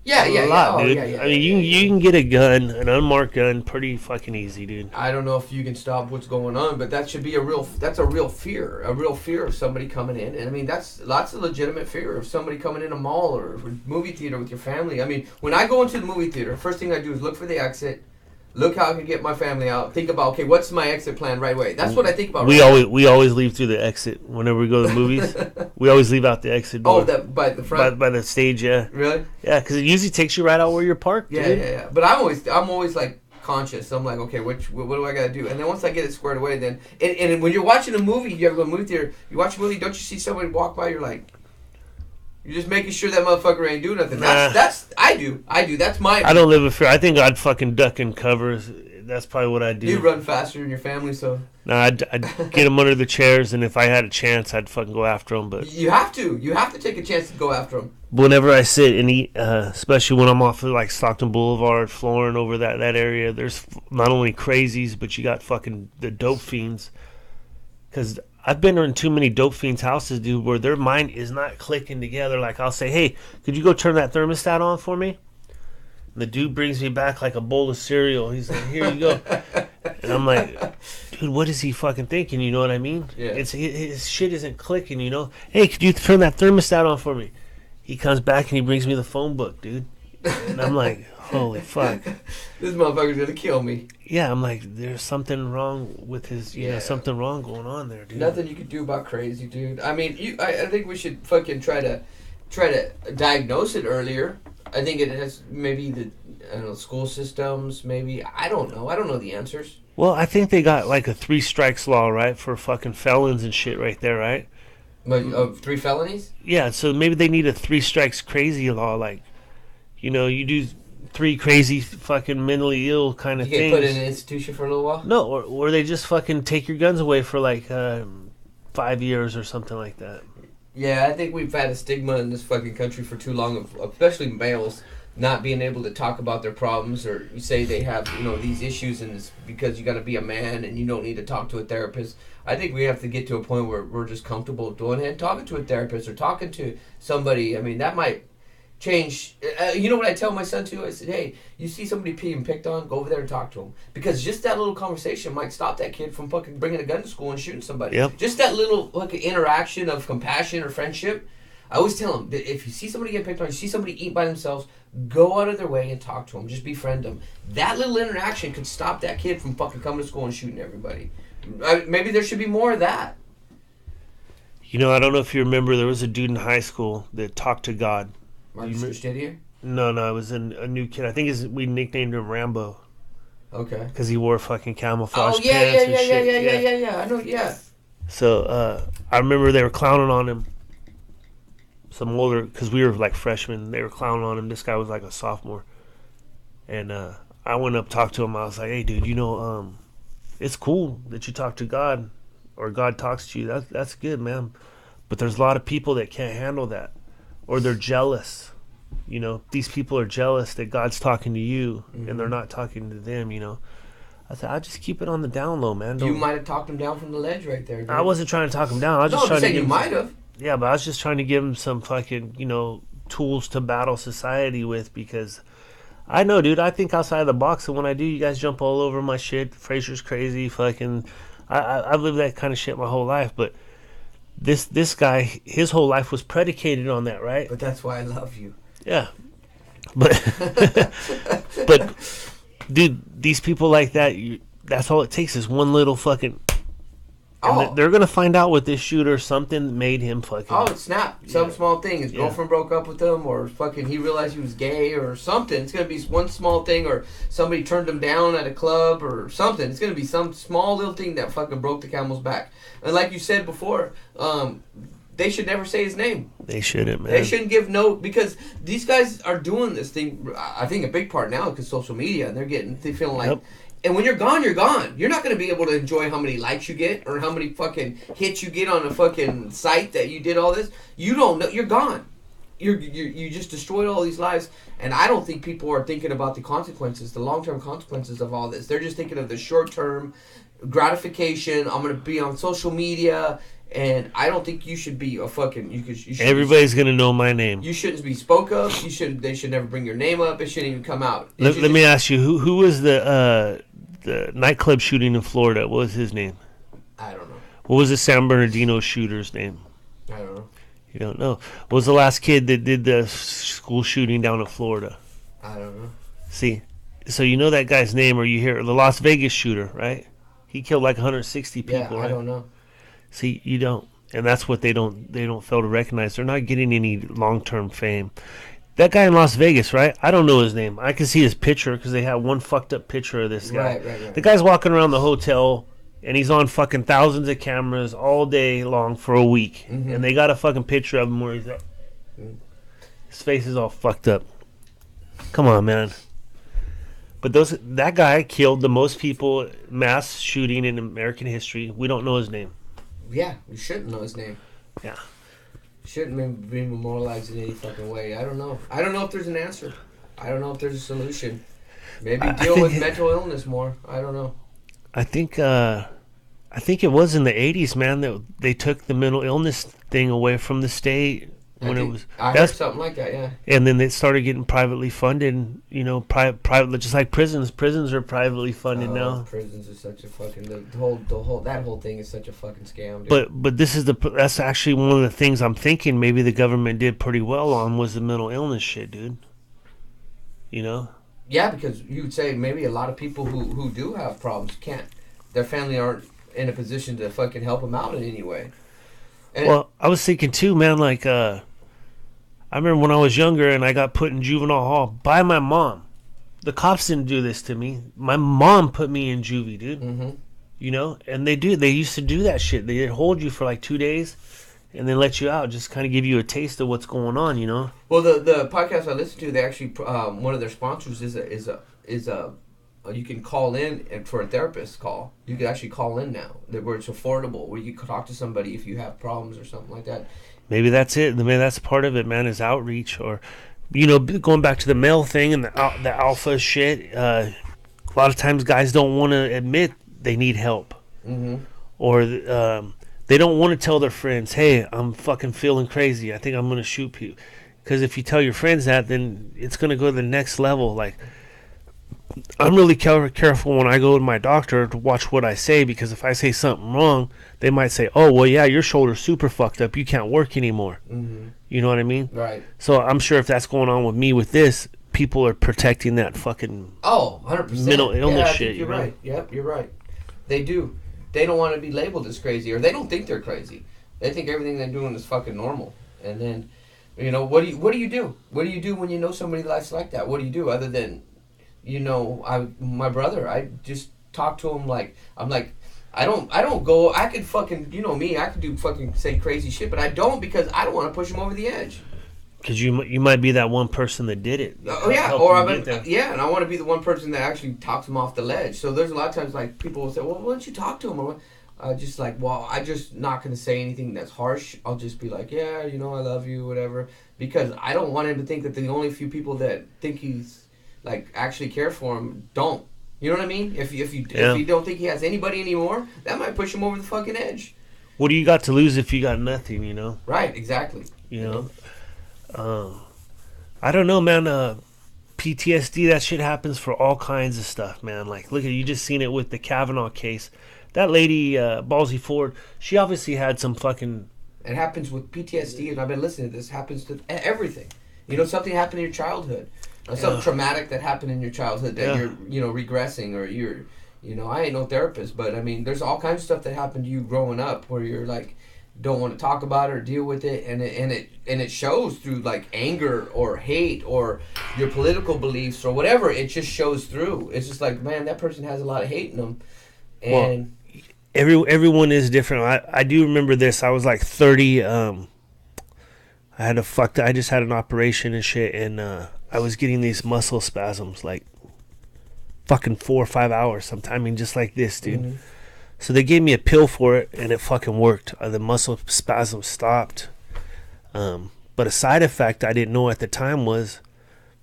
Yeah. a lot, Oh, dude. yeah, I mean, you can get a gun, an unmarked gun, pretty fucking easy, dude. I don't know if you can stop what's going on, but that should be a real fear of somebody coming in. And I mean, that's lots of legitimate fear of somebody coming in a mall or a movie theater with your family. I mean, when I go into the movie theater, first thing I do is look for the exit, look how I can get my family out, think about, okay, what's my exit plan right away? That's what I think about. We always leave through the exit whenever we go to the movies. We always leave out the exit door. Oh, by the front? By the stage, yeah. Really? Yeah, because it usually takes you right out where you're parked, Yeah, dude. yeah. But I'm always like conscious. I'm like, okay, what do I gotta do? And then once I get it squared away, then and when you're watching a movie, you ever go to a movie theater, you watch a movie, don't you see somebody walk by, you're like, you're just making sure that motherfucker ain't doing nothing. That's I do. That's my. I don't live in fear. I think I'd fucking duck in covers. That's probably what I'd do. You run faster than your family, so. No, I'd get them under the chairs, and if I had a chance, I'd fucking go after them. But You have to. You have to take a chance to go after them. whenever I sit and eat, especially when I'm off of like Stockton Boulevard, Florin, over that area, there's not only crazies, but you got fucking the dope fiends. Because I've been in too many dope fiends' houses, dude, where their mind is not clicking together. Like, I'll say, hey, could you go turn that thermostat on for me? And the dude brings me back like a bowl of cereal. He's like, here you go. And I'm like, dude, what is he fucking thinking? You know what I mean? Yeah. His shit isn't clicking, you know? Hey, could you turn that thermostat on for me? He comes back and he brings me the phone book, dude. And I'm like, holy fuck. This motherfucker's gonna kill me. Yeah, I'm like, there's something wrong with his, you know, something wrong going on there, dude. Nothing you can do about crazy, dude. I mean, I think we should fucking try to diagnose it earlier. I think it has maybe school systems, maybe. I don't know. I don't know the answers. Well, I think they got like a 3 strikes law, right? For fucking felons and shit right there, right? But of 3 felonies? Yeah, so maybe they need a 3 strikes crazy law, like, you know, you do 3 crazy fucking mentally ill kind of You things. get put in an institution for a little while? No, or they just fucking take your guns away for like 5 years or something like that. Yeah, I think we've had a stigma in this fucking country for too long, of especially males not being able to talk about their problems, or you say they have, you know, these issues, and it's because you got to be a man and you don't need to talk to a therapist. I think we have to get to a point where we're just comfortable going ahead and talking to a therapist or talking to somebody. I mean, that might change. You know what I tell my son too? I said, hey, you see somebody being picked on, go over there and talk to them, because just that little conversation might stop that kid from fucking bringing a gun to school and shooting somebody. Yep. Just that little like interaction of compassion or friendship. I always tell them that if you see somebody get picked on, you see somebody eat by themselves, go out of their way and talk to them. Just befriend them. That little interaction could stop that kid from fucking coming to school and shooting everybody. Maybe there should be more of that. You know, I don't know if you remember, there was a dude in high school that talked to God. Marcus Stidier? No, it was a new kid. I think we nicknamed him Rambo Okay. because he wore fucking camouflage Oh yeah, pants and yeah. shit. I know, yeah. So I remember they were clowning on him. Some older, because we were like freshmen, they were clowning on him. This guy was like a sophomore, and I went up, talked to him. I was like, "Hey, dude, you know, it's cool that you talk to God, or God talks to you. That's good, man. But there's a lot of people that can't handle that, or they're jealous. You know, these people are jealous that God's talking to you, and they're not talking to them. You know, I said, I'll just keep it on the down low, man. You might have talked him down from the ledge right there, dude. I wasn't trying to talk him down. I was No, just I'm trying to saying give you him might have. Yeah, but I was just trying to give him some fucking, tools to battle society with, because I know, dude, I think outside of the box, and when I do, you guys jump all over my shit. Fraser's crazy, fucking. I've lived that kind of shit my whole life, but this guy, his whole life was predicated on that, right? But that's why I love you. Yeah. But, but, dude, these people like that, that's all it takes is one little fucking. And they're gonna find out with this shooter something made him fucking. Oh, snap! Some small thing. His Yeah. girlfriend broke up with him, or fucking he realized he was gay, or something. It's gonna be one small thing, or somebody turned him down at a club, or something. It's gonna be some small little thing that fucking broke the camel's back. And like you said before, they should never say his name. They shouldn't, man. They shouldn't give no, because these guys are doing this thing. I think a big part now because social media, and they feeling like. Yep. And when you're gone, you're gone. You're not going to be able to enjoy how many likes you get or how many fucking hits you get on a fucking site that you did all this. You don't know. You're gone. You just destroyed all these lives. And I don't think people are thinking about the consequences, the long-term consequences of all this. They're just thinking of the short-term gratification. I'm going to be on social media. And I don't think you should be a fucking. You should, Everybody's gonna know my name. You shouldn't be spoke of. They should never bring your name up. It shouldn't even come out. Let me ask you, who was the nightclub shooting in Florida? What was his name? I don't know. What was the San Bernardino shooter's name? I don't know. You don't know. What was the last kid that did the school shooting down in Florida? I don't know. See, so you know that guy's name, or you hear the Las Vegas shooter, right? He killed like 160 people. Yeah, I right? don't know. See, you don't, and that's what they don't fail to recognize. They're not getting any long-term fame. That guy in Las Vegas, right? I don't know his name. I can see his picture because they have one fucked up picture of this guy. Right. The guy's walking around the hotel, and he's on fucking thousands of cameras all day long for a week, and they got a fucking picture of him where he's his face is all fucked up. Come on, man. But that guy killed the most people, mass shooting in American history. We don't know his name. Yeah, you shouldn't know his name. Yeah. Shouldn't be memorialized in any fucking way. I don't know. I don't know if there's an answer. I don't know if there's a solution. Maybe deal with mental illness more. I don't know. I think it was in the 80s, man, that they took the mental illness thing away from the state I heard something like that, yeah. And then they started getting privately funded, private, just like prisons. Prisons are privately funded now. Prisons are such a fucking that whole thing is such a fucking scam, dude. But that's actually one of the things I'm thinking maybe the government did pretty well on was the mental illness shit, dude. Yeah, because you would say maybe a lot of people who do have problems their family aren't in a position to fucking help them out in any way. And well, I was thinking too, man, like I remember when I was younger and I got put in juvenile hall by my mom. The cops didn't do this to me. My mom put me in juvie, dude. Mm-hmm. And they used to do that shit. They'd hold you for like 2 days and then let you out, just kind of give you a taste of what's going on, Well, the podcast I listen to, they actually one of their sponsors is a you can call in and for a therapist call. You can actually call in now, where it's affordable, where you can talk to somebody if you have problems or something like that. Maybe that's it. Maybe that's part of it, man, is outreach. Or, going back to the male thing and the alpha shit, a lot of times guys don't want to admit they need help. Mm-hmm. Or they don't want to tell their friends, hey, I'm fucking feeling crazy. I think I'm going to shoot you. Because if you tell your friends that, then it's going to go to the next level. Like, I'm really careful when I go to my doctor to watch what I say, because if I say something wrong, they might say, oh, well, yeah, your shoulder's super fucked up. You can't work anymore. Mm-hmm. You know what I mean? Right. So I'm sure if that's going on with me with this, people are protecting that fucking 100%. mental illness I shit. think you're right. Yep, you're right. They do. They don't want to be labeled as crazy, or they don't think they're crazy. They think everything they're doing is fucking normal. And then, what do you do? What do you do when you know somebody life's like that? What do you do other than... my brother, I just talk to him I don't go, I could fucking, me, I could do fucking say crazy shit, but I don't, because I don't want to push him over the edge. Because you might be that one person that did it. Oh, yeah, or and I want to be the one person that actually talks him off the ledge. So there's a lot of times, like, people will say, well, why don't you talk to him? Or I'm just not going to say anything that's harsh. I'll just be like, yeah, I love you, whatever, because I don't want him to think that the only few people that think he's, like, actually care for him don't. You know what I mean? If Yeah. you don't think he has anybody anymore, that might push him over the fucking edge. What do you got to lose if you got nothing? You know. Right? Exactly. You know. I don't know, man. PTSD, that shit happens for all kinds of stuff, man. Like, look at you just seen it with the Kavanaugh case. That lady, Ballsy Ford, she obviously had some fucking. It happens with PTSD, and I've been listening to this. Happens to everything. You know, something happened in your childhood, or something traumatic that happened in your childhood that you're, regressing, or you're, I ain't no therapist, but I mean, there's all kinds of stuff that happened to you growing up where you're like, don't want to talk about it or deal with it, and it shows through like anger or hate or your political beliefs or whatever. It just shows through. It's just like, man, that person has a lot of hate in them, and. Everyone is different. I do remember this. I was like 30. I just had an operation and shit, and I was getting these muscle spasms like fucking 4 or 5 hours sometime. I mean, just like this, dude. Mm-hmm. So they gave me a pill for it, and it fucking worked. The muscle spasms stopped. But a side effect I didn't know at the time was,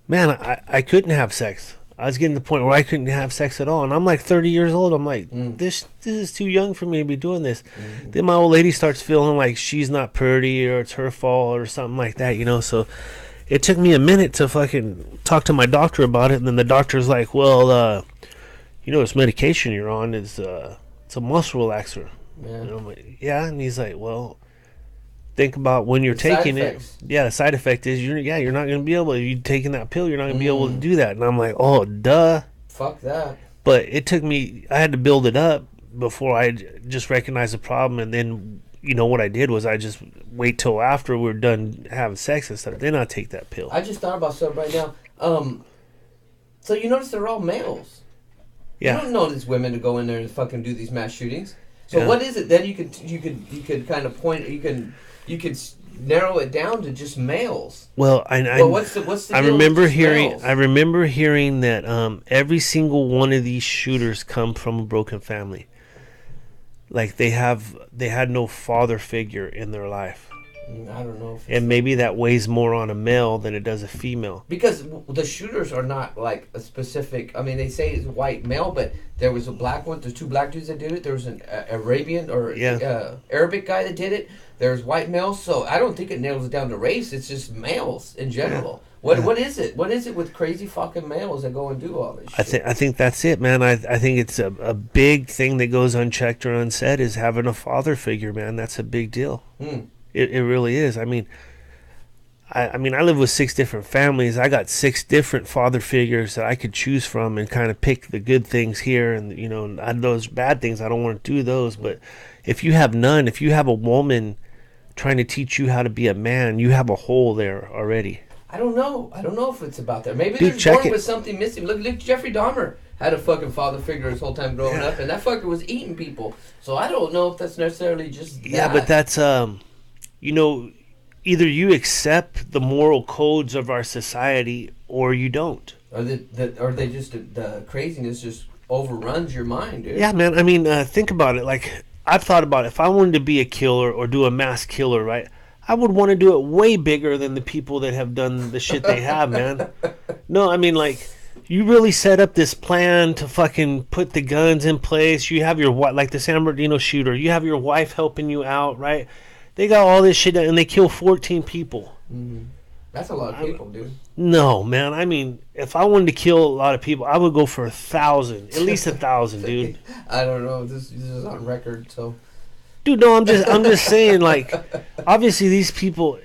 man, I couldn't have sex. I was getting to the point where I couldn't have sex at all. And I'm like 30 years old. I'm like, this is too young for me to be doing this. Then my old lady starts feeling like she's not pretty or it's her fault or something like that, So it took me a minute to fucking talk to my doctor about it. And then the doctor's like, well, this medication you're on is it's a muscle relaxer. Yeah. And I'm like, yeah. And he's like, well, think about when you're The side taking it. effects. Yeah, the side effect is you're not going to be able to. You taking that pill, you're not going to be able to do that. And I'm like, oh, duh. Fuck that. But it took me. I had to build it up before I just recognized the problem. And then what I did was I just wait till after we're done having sex and stuff. Then I take that pill. I just thought about something right now. So you notice they're all males. Yeah. You don't notice women to go in there and fucking do these mass shootings. So Yeah. what is it? Then you could kind of point. You could narrow it down to just males. Well, what's the I deal remember with just hearing. males? I remember hearing that every single one of these shooters come from a broken family. Like they had no father figure in their life, I don't know. and maybe that weighs more on a male than it does a female. Because the shooters are not like a specific. I mean, they say it's white male, but there was a black one. There's 2 black dudes that did it. There was an Arabian or Arabic guy that did it. There's white males. So I don't think it nails it down to race. It's just males in general. Yeah. What is it? What is it with crazy fucking males that go and do all this shit? I think that's it, man. I think it's a big thing that goes unchecked or unsaid is having a father figure, man. That's a big deal. It really is. I mean, I live with 6 different families. I got 6 different father figures that I could choose from and kind of pick the good things here, and those bad things I don't want to do those. But if you have none, if you have a woman trying to teach you how to be a man, you have a hole there already. I don't know. I don't know if it's about that. Maybe Dude, they're check born it. with something missing. Look, Jeffrey Dahmer had a fucking father figure his whole time growing up, and that fucker was eating people. So I don't know if that's necessarily just Yeah, but that's either you accept the moral codes of our society or you don't. Or they just the craziness just overruns your mind, dude. Yeah, man. I mean, think about it. Like, I've thought about it. If I wanted to be a killer or do a mass killer, right, I would want to do it way bigger than the people that have done the shit they have, man. No, I mean, like, you really set up this plan to fucking put the guns in place. You have your wife, like the San Bernardino shooter, you have your wife helping you out, right? They got all this shit and they kill 14 people. Mm-hmm. That's a lot of people, dude. No, man. I mean, if I wanted to kill a lot of people, I would go for 1,000, at least 1,000, dude. I don't know. This is on record, so. Dude, no, I'm just saying, like, obviously these people,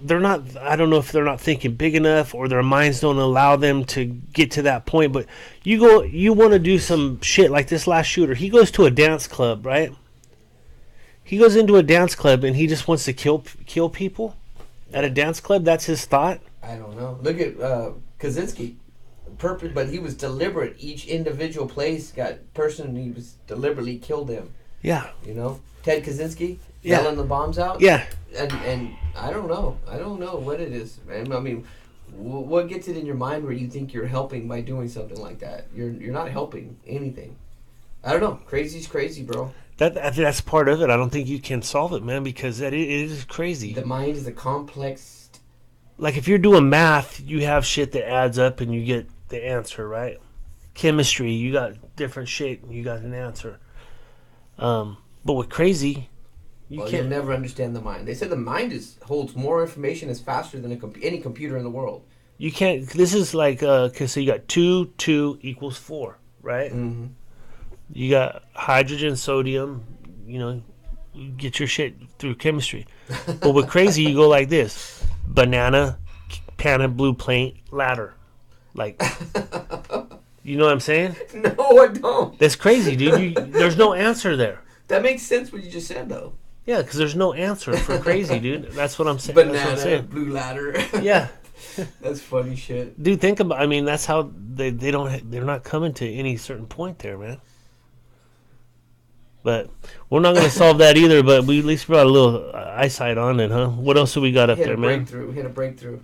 they're not, I don't know if they're not thinking big enough or their minds don't allow them to get to that point, but you want to do some shit like this last shooter. He goes to a dance club, right? He goes into a dance club and he just wants to kill people at a dance club. That's his thought. I don't know. Look at Kaczynski. But he was deliberate. Each individual place he was deliberately killed him. Yeah. Ted Kaczynski, Yeah. yelling the bombs out. Yeah. And I don't know. I don't know what it is, man. I mean, what gets it in your mind where you think you're helping by doing something like that? You're not helping anything. I don't know. Crazy's crazy, bro. That's part of it. I don't think you can solve it, man, because it is crazy. The mind is a complex. Like, if you're doing math, you have shit that adds up and you get the answer, right? chemistry, you got different shit, you got an answer. But with crazy, You'll never understand the mind. They said the mind holds more information, is faster than any computer in the world. You can't. This is like so you got 2 equals 4, right? Mm-hmm. You got hydrogen, sodium. You know, you get your shit through chemistry. But with crazy, you go like this: banana, pan of blue paint, ladder. Like, you know what I'm saying? No, I don't. That's crazy, dude. There's no answer there. That makes sense what you just said, though. Yeah, because there's no answer for crazy, dude. That's what I'm saying. Banana, that's what I'm saying. blue ladder. Yeah. That's funny shit. Dude, think about. I mean, that's how they're not coming to any certain point there, man. But we're not going to solve that either. But we at least brought a little eyesight on it, huh? What else do we got up there, man? Hit a breakthrough.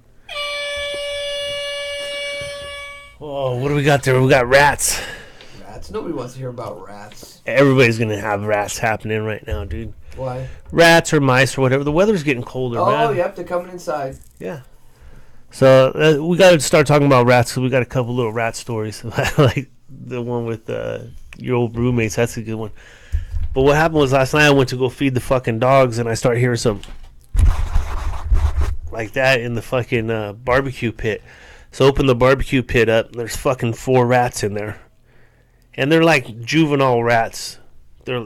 Oh, what do we got there? We got rats. Rats. Nobody wants to hear about rats. Everybody's going to have rats happening right now, dude. Why? Rats or mice or whatever. The weather's getting colder, man. Oh, yep. They're coming inside. Yeah. So we got to start talking about rats because we got a couple little rat stories. Like the one with your old roommates. That's a good one. But what happened was last night I went to go feed the fucking dogs and I started hearing some like that in the fucking barbecue pit. So open the barbecue pit up and there's fucking 4 rats in there. And they're like juvenile rats. They're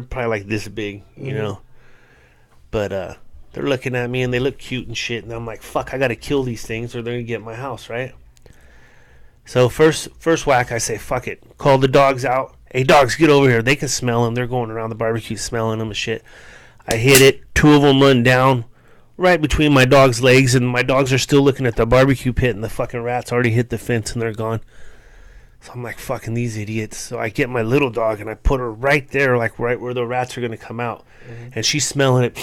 probably like this big, you know. But they're looking at me and they look cute and shit. And I'm like, fuck, I got to kill these things or they're going to get in my house, right? So first whack, I say, fuck it. Call the dogs out. Hey, dogs, get over here. They can smell them. They're going around the barbecue smelling them and shit. I hit it. 2 of them run down right between my dog's legs. And my dogs are still looking at the barbecue pit. And the fucking rats already hit the fence and they're gone. So I'm like, fucking these idiots. So I get my little dog and I put her right there, like right where the rats are going to come out. Mm-hmm. And she's smelling it.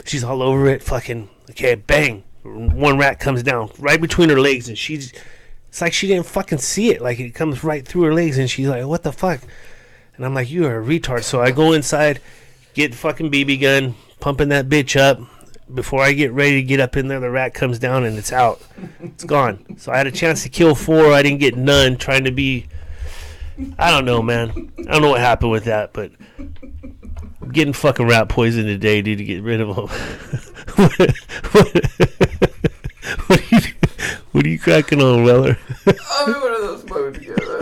She's all over it. Fucking, okay, bang. 1 rat comes down right between her legs. And it's like she didn't fucking see it. Like it comes right through her legs. And she's like, what the fuck? And I'm like, you are a retard. So I go inside, get fucking BB gun, pumping that bitch up. Before I get ready to get up in there, the rat comes down and it's out. It's gone. So I had a chance to kill 4. I didn't get none. Trying to be, I don't know, man. I don't know what happened with that, but I'm getting fucking rat poison today, dude, to get rid of them. What are you cracking on, Weller? I'm in one of those moments together.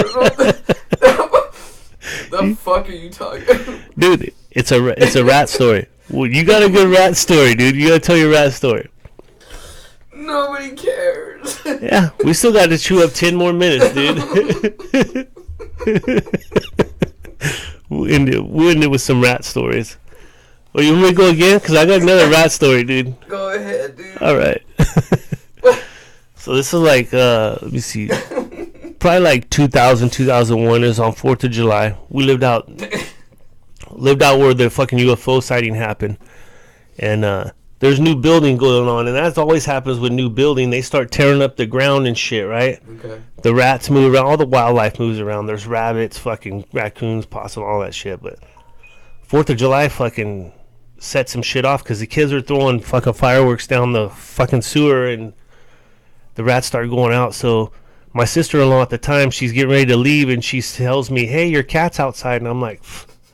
The fuck are you talking about? Dude, it's a rat story. Well, you got a good rat story, dude. You gotta tell your rat story. Nobody cares. Yeah, we still got to chew up 10 more minutes, dude. We'll end it with some rat stories. Well, you want me to go again? Because I got another rat story, dude. Go ahead, dude. All right. So this is like, let me see. Probably like 2000, 2001. It was on 4th of July. We lived out where the fucking UFO sighting happened. And there's new building going on. And as always happens with new building, they start tearing up the ground and shit, right? Okay. The rats move around. All the wildlife moves around. There's rabbits, fucking raccoons, possum, all that shit. But 4th of July fucking set some shit off because the kids are throwing fucking fireworks down the fucking sewer and the rats start going out. So my sister-in-law at the time, she's getting ready to leave and she tells me, hey, your cat's outside. And I'm like,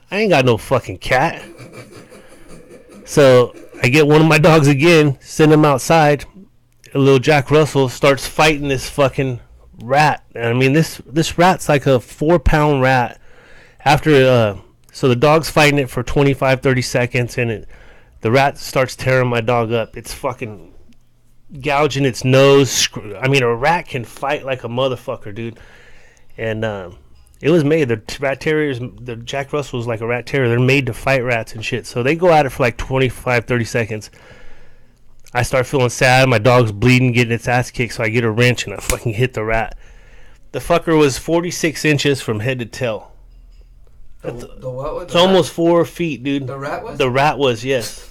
I ain't got no fucking cat. So I get one of my dogs again, send him outside. A little Jack Russell starts fighting this fucking rat. And I mean, this rat's like a 4-pound rat. After so the dog's fighting it for 25, 30 seconds, and the rat starts tearing my dog up. It's fucking gouging its nose. I mean, a rat can fight like a motherfucker, dude. And it was made. The rat terriers, the Jack Russell is like a rat terrier. They're made to fight rats and shit. So they go at it for like 25, 30 seconds. I start feeling sad. My dog's bleeding, getting its ass kicked. So I get a wrench and I fucking hit the rat. The fucker was 46 inches from head to tail. The what was it's almost 4 feet, dude. The rat was? The rat was, yes.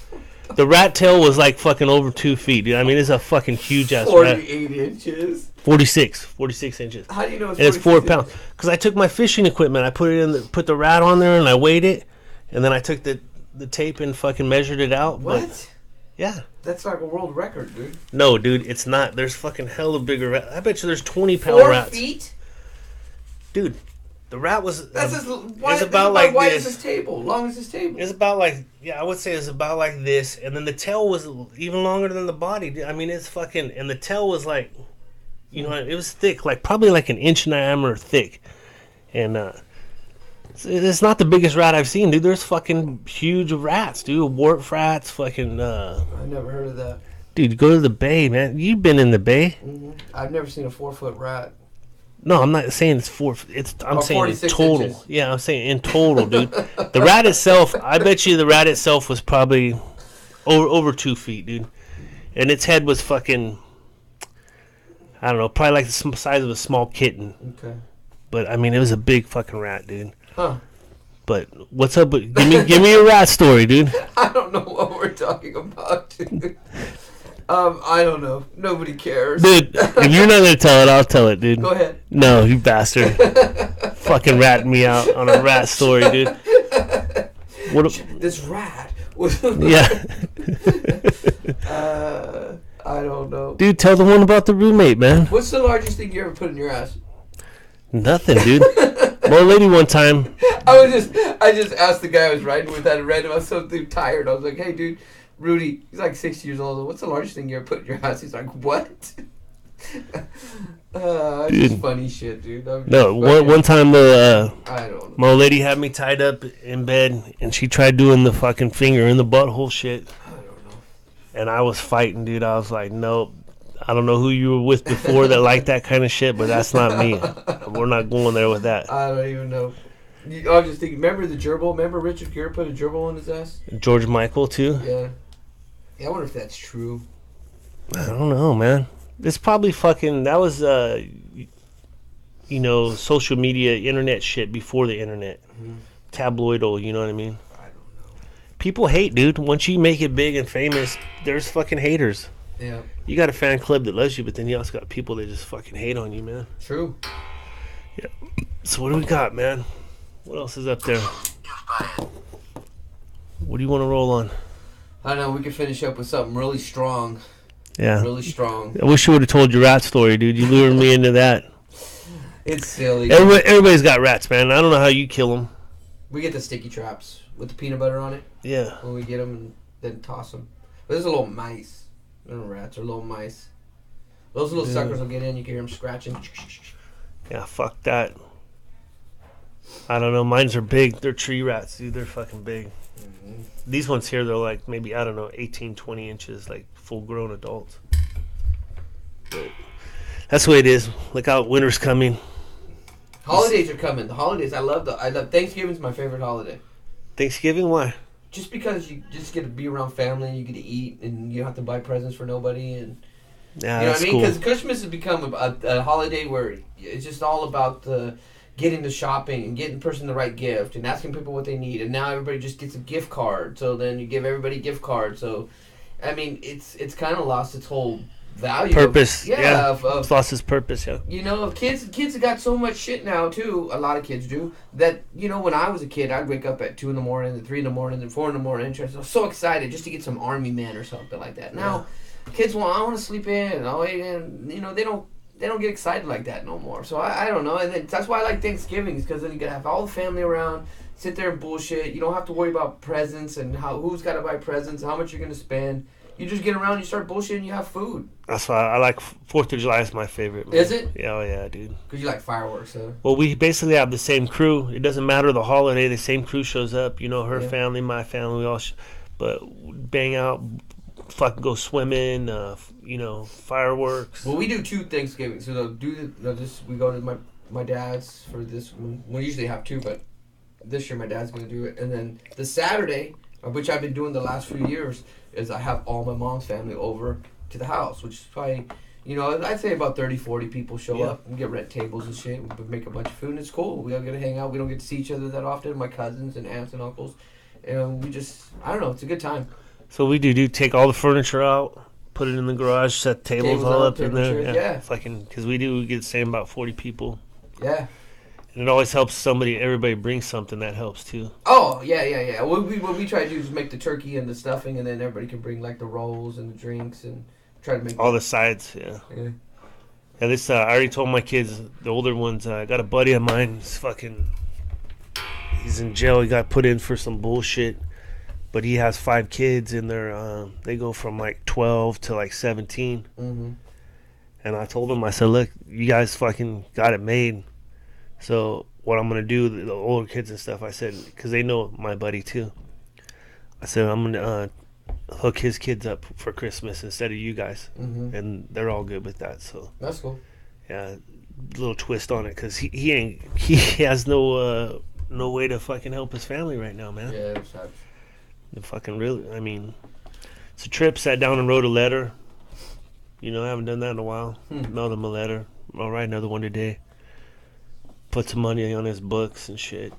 The rat tail was like fucking over 2 feet, dude. I mean, it's a fucking huge ass rat. 48 inches. 46 inches. How do you know it's 46 and it's 4 inches? pounds? Because I took my fishing equipment, I put it in, put the rat on there, and I weighed it, and then I took the tape and fucking measured it out. What? But, yeah. That's like a world record, dude. No, dude, it's not. There's fucking hella bigger rats. I bet you there's 20-pound 4 rats. 4 feet? Dude, The rat was. That's it's why, about like why this. is this table? Long as this table. It's about like, yeah, I would say it's about like this, and then the tail was even longer than the body. Dude. I mean, it's fucking, and the tail was like, you know, it was thick, like probably like an inch diameter thick, and it's not the biggest rat I've seen, dude. There's fucking huge rats, dude. Wart rats, fucking. I never heard of that. Dude, go to the bay, man. You've been in the bay. Mm-hmm. I've never seen a 4-foot rat. No, I'm not saying it's four. I'm saying in 46 total. inches. Yeah, I'm saying in total, dude. The rat itself, I bet you the rat itself was probably over 2 feet, dude. And its head was fucking, I don't know, probably like the size of a small kitten. Okay. But I mean, it was a big fucking rat, dude. Huh. But what's up? Give me a rat story, dude. I don't know what we're talking about, dude. I don't know. Nobody cares. Dude, if you're not gonna tell it, I'll tell it, dude. Go ahead. No, you bastard. Fucking ratting me out on a rat story, dude. What? This rat was. Yeah. I don't know. Dude, tell the one about the roommate, man. What's the largest thing you ever put in your ass? Nothing, dude. My old lady one time. I just asked the guy I was riding with at a random. I was so tired. I was like, "Hey, dude, Rudy, he's like 60 years old. What's the largest thing you ever put in your ass?" He's like, "What?" It's just funny shit, dude. No, one time I don't know. my old lady had me tied up in bed, and she tried doing the fucking finger in the butthole shit. I don't know. And I was fighting, dude. I was like, nope. I don't know who you were with before that liked that kind of shit, but that's not me. We're not going there with that. I don't even know. I was just thinking, remember the gerbil? Remember Richard Gere put a gerbil in his ass? George Michael, too? Yeah. I wonder if that's true. I don't know, man. It's probably fucking... That was, social media, internet shit before the internet. Mm-hmm. Tabloidal, you know what I mean? I don't know. People hate, dude. Once you make it big and famous, there's fucking haters. Yeah. You got a fan club that loves you, but then you also got people that just fucking hate on you, man. True. Yeah. So what do we got, man? What else is up there? You're fired. What do you want to roll on? I don't know. We could finish up with something really strong. Yeah. Really strong. I wish you would have told your rat story, dude. You lured me into that. It's silly. Everybody's got rats, man. I don't know how you kill them. We get the sticky traps with the peanut butter on it Yeah. when we get them and then toss them. But there's a little mice. They're not rats. They're little mice. Those little suckers will get in. You can hear them scratching. Yeah, fuck that. I don't know. Mines are big. They're tree rats, dude. They're fucking big. Mm-hmm. These ones here, they're like maybe, I don't know, 18, 20 inches, like full-grown adults. But that's the way it is. Look out, winter's coming. Holidays are coming. The holidays. I love Thanksgiving's my favorite holiday. Thanksgiving, why? Just because you just get to be around family, you get to eat, and you don't have to buy presents for nobody, and Yeah, you know that's what I mean? cool. Because Christmas has become a holiday where it's just all about getting the shopping and getting the person the right gift and asking people what they need, and now everybody just gets a gift card. So then you give everybody a gift card. So, I mean, it's kind of lost its whole value. Purpose. Yeah. Of It's lost its purpose, yeah. you know, kids have got so much shit now too. A lot of kids do that. You know, when I was a kid, I'd wake up at 2 in the morning, and 3 in the morning, and 4 in the morning. And I was so excited just to get some Army Man or something like that. Now, kids I want to sleep in, and you know, they don't get excited like that no more. So I don't know, and that's why I like Thanksgiving, because then you can have all the family around, sit there and bullshit. You don't have to worry about presents and who's got to buy presents, and how much you're gonna spend. You just get around, you start bullshitting, you have food. That's why I like 4th of July is my favorite. Man. Is it? Yeah, oh yeah, dude. Because you like fireworks, huh? Well, we basically have the same crew. It doesn't matter the holiday. The same crew shows up. You know, her Yeah. family, my family, we all. But bang out, fucking go swimming. Fireworks. Well, we do 2 Thanksgivings. So we go to my dad's for this one. We usually have 2, but this year my dad's gonna do it. And then the Saturday, which I've been doing the last few years, is I have all my mom's family over to the house, which is probably, you know, I'd say about 30, 40 people show Yeah. up. We get rent tables and shit. We make a bunch of food, and it's cool. We all get to hang out. We don't get to see each other that often. My cousins and aunts and uncles, and we just, I don't know, it's a good time. So we do take all the furniture out, put it in the garage, set tables all up in table there. chairs, Yeah, yeah. fucking, because we get the same about 40 people, Yeah. and it always helps. Everybody brings something that helps too. Oh, yeah. What we try to do is make the turkey and the stuffing, and then everybody can bring, like, the rolls and the drinks, and try to make All the sides, yeah. Yeah. And this, I already told my kids, the older ones, I got a buddy of mine. He's in jail. He got put in for some bullshit. But he has 5 kids, and they go from like 12 to like 17. Mm-hmm. And I told him, I said, look, you guys fucking got it made. So what I'm going to do, the older kids and stuff, I said, because they know my buddy too. I said, I'm going to hook his kids up for Christmas instead of you guys. Mm-hmm. And they're all good with that. So, That's cool. yeah, little twist on it, because he has no way to fucking help his family right now, man. Yeah, it's sad. The fucking really, I mean, it's a trip. Sat down and wrote a letter. You know, I haven't done that in a while. Mailed him a letter. I'll write another one today. Put some money on his books and shit.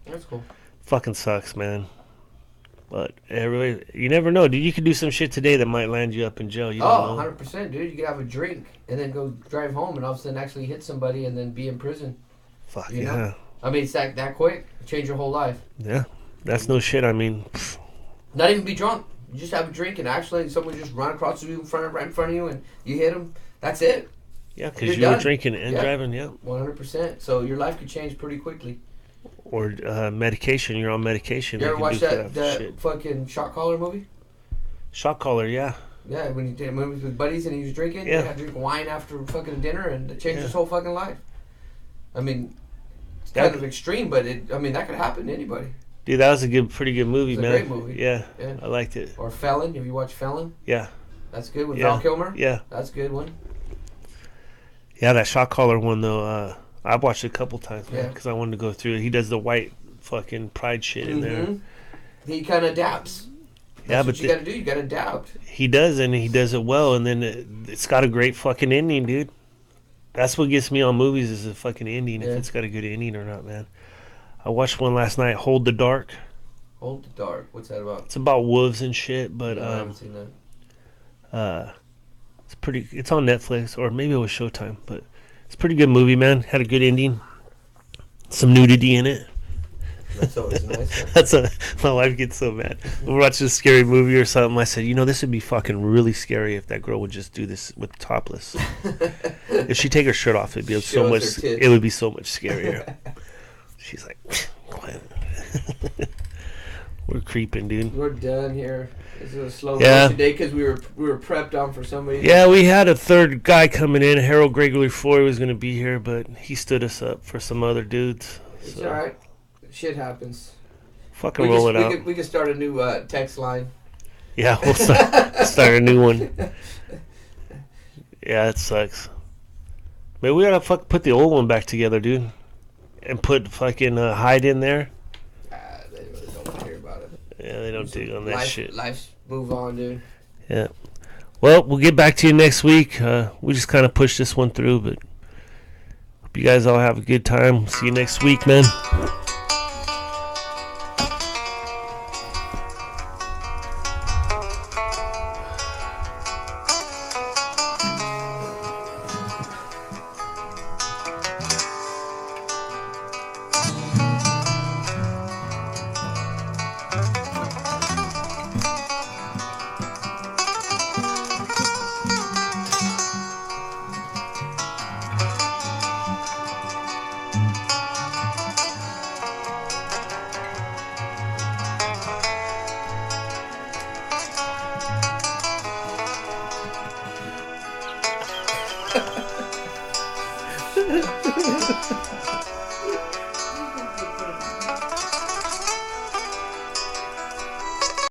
That's cool. Fucking sucks, man. But everybody, you never know, dude. You could do some shit today that might land you up in jail. You don't know. 100%, dude. You could have a drink and then go drive home and all of a sudden actually hit somebody and then be in prison. Fuck You yeah. know? I mean, it's that quick. Change your whole life. Yeah. That's no shit. I mean, Not even be drunk. You just have a drink and actually someone just run across you right in front of you and you hit them. That's it. yeah, because You're you were done. drinking and Yeah. driving, yeah. 100%. So your life could change pretty quickly. Or medication. You're on medication. You they ever can watch do that shit. fucking Shot Caller movie? Shot caller, yeah. Yeah, when he did movies with buddies and he was drinking, Yeah. he had to drink wine after fucking dinner and it changed Yeah. his whole fucking life. I mean, it's Yeah. kind of extreme, but that could happen to anybody. Dude, that was pretty good movie, It's a man. great movie. Yeah, Yeah. I liked it. Or Felon, have you watched Felon? Yeah, That's good with Yeah. Val Kilmer. yeah. That's a good one. Yeah, that shot caller one, though, I've watched it a couple times, man, Yeah. because I wanted to go through it. He does the white fucking pride shit in there. Mhm. He kind of adapts. Yeah, That's but what you got to do. You got to adapt. he does, and he does it well, and then it's got a great fucking ending, dude. That's what gets me on movies is the fucking ending, if Yeah. it's got a good ending or not, man. I watched one last night, Hold the Dark. Hold the Dark. What's that about? It's about wolves and shit, but No, I haven't seen that. it's on Netflix, or maybe it was Showtime, but it's a pretty good movie, man. Had a good ending. Some nudity in it. That's always nice. My wife gets so mad. We're watching a scary movie or something. I said, this would be fucking really scary if that girl would just do this with topless. If she take her shirt off, it'd be Show so us much. her tits. It would be so much scarier. She's like, what? We're creeping, dude. We're done here. This is a slow Yeah. today because we were prepped on for somebody. Yeah, we had a third guy coming in. Harold Gregory Foy was going to be here, but he stood us up for some other dudes. It's So, all right. Shit happens. fucking roll it out. We could start a new text line. Yeah, we'll start a new one. Yeah, it sucks. Man, we gotta put the old one back together, dude. And put fucking Hyde in there. They really don't want to hear about it. Yeah, they don't dig on that shit. Life's move on, dude. Yeah. Well, we'll get back to you next week. We just kind of pushed this one through, but hope you guys all have a good time. See you next week, man.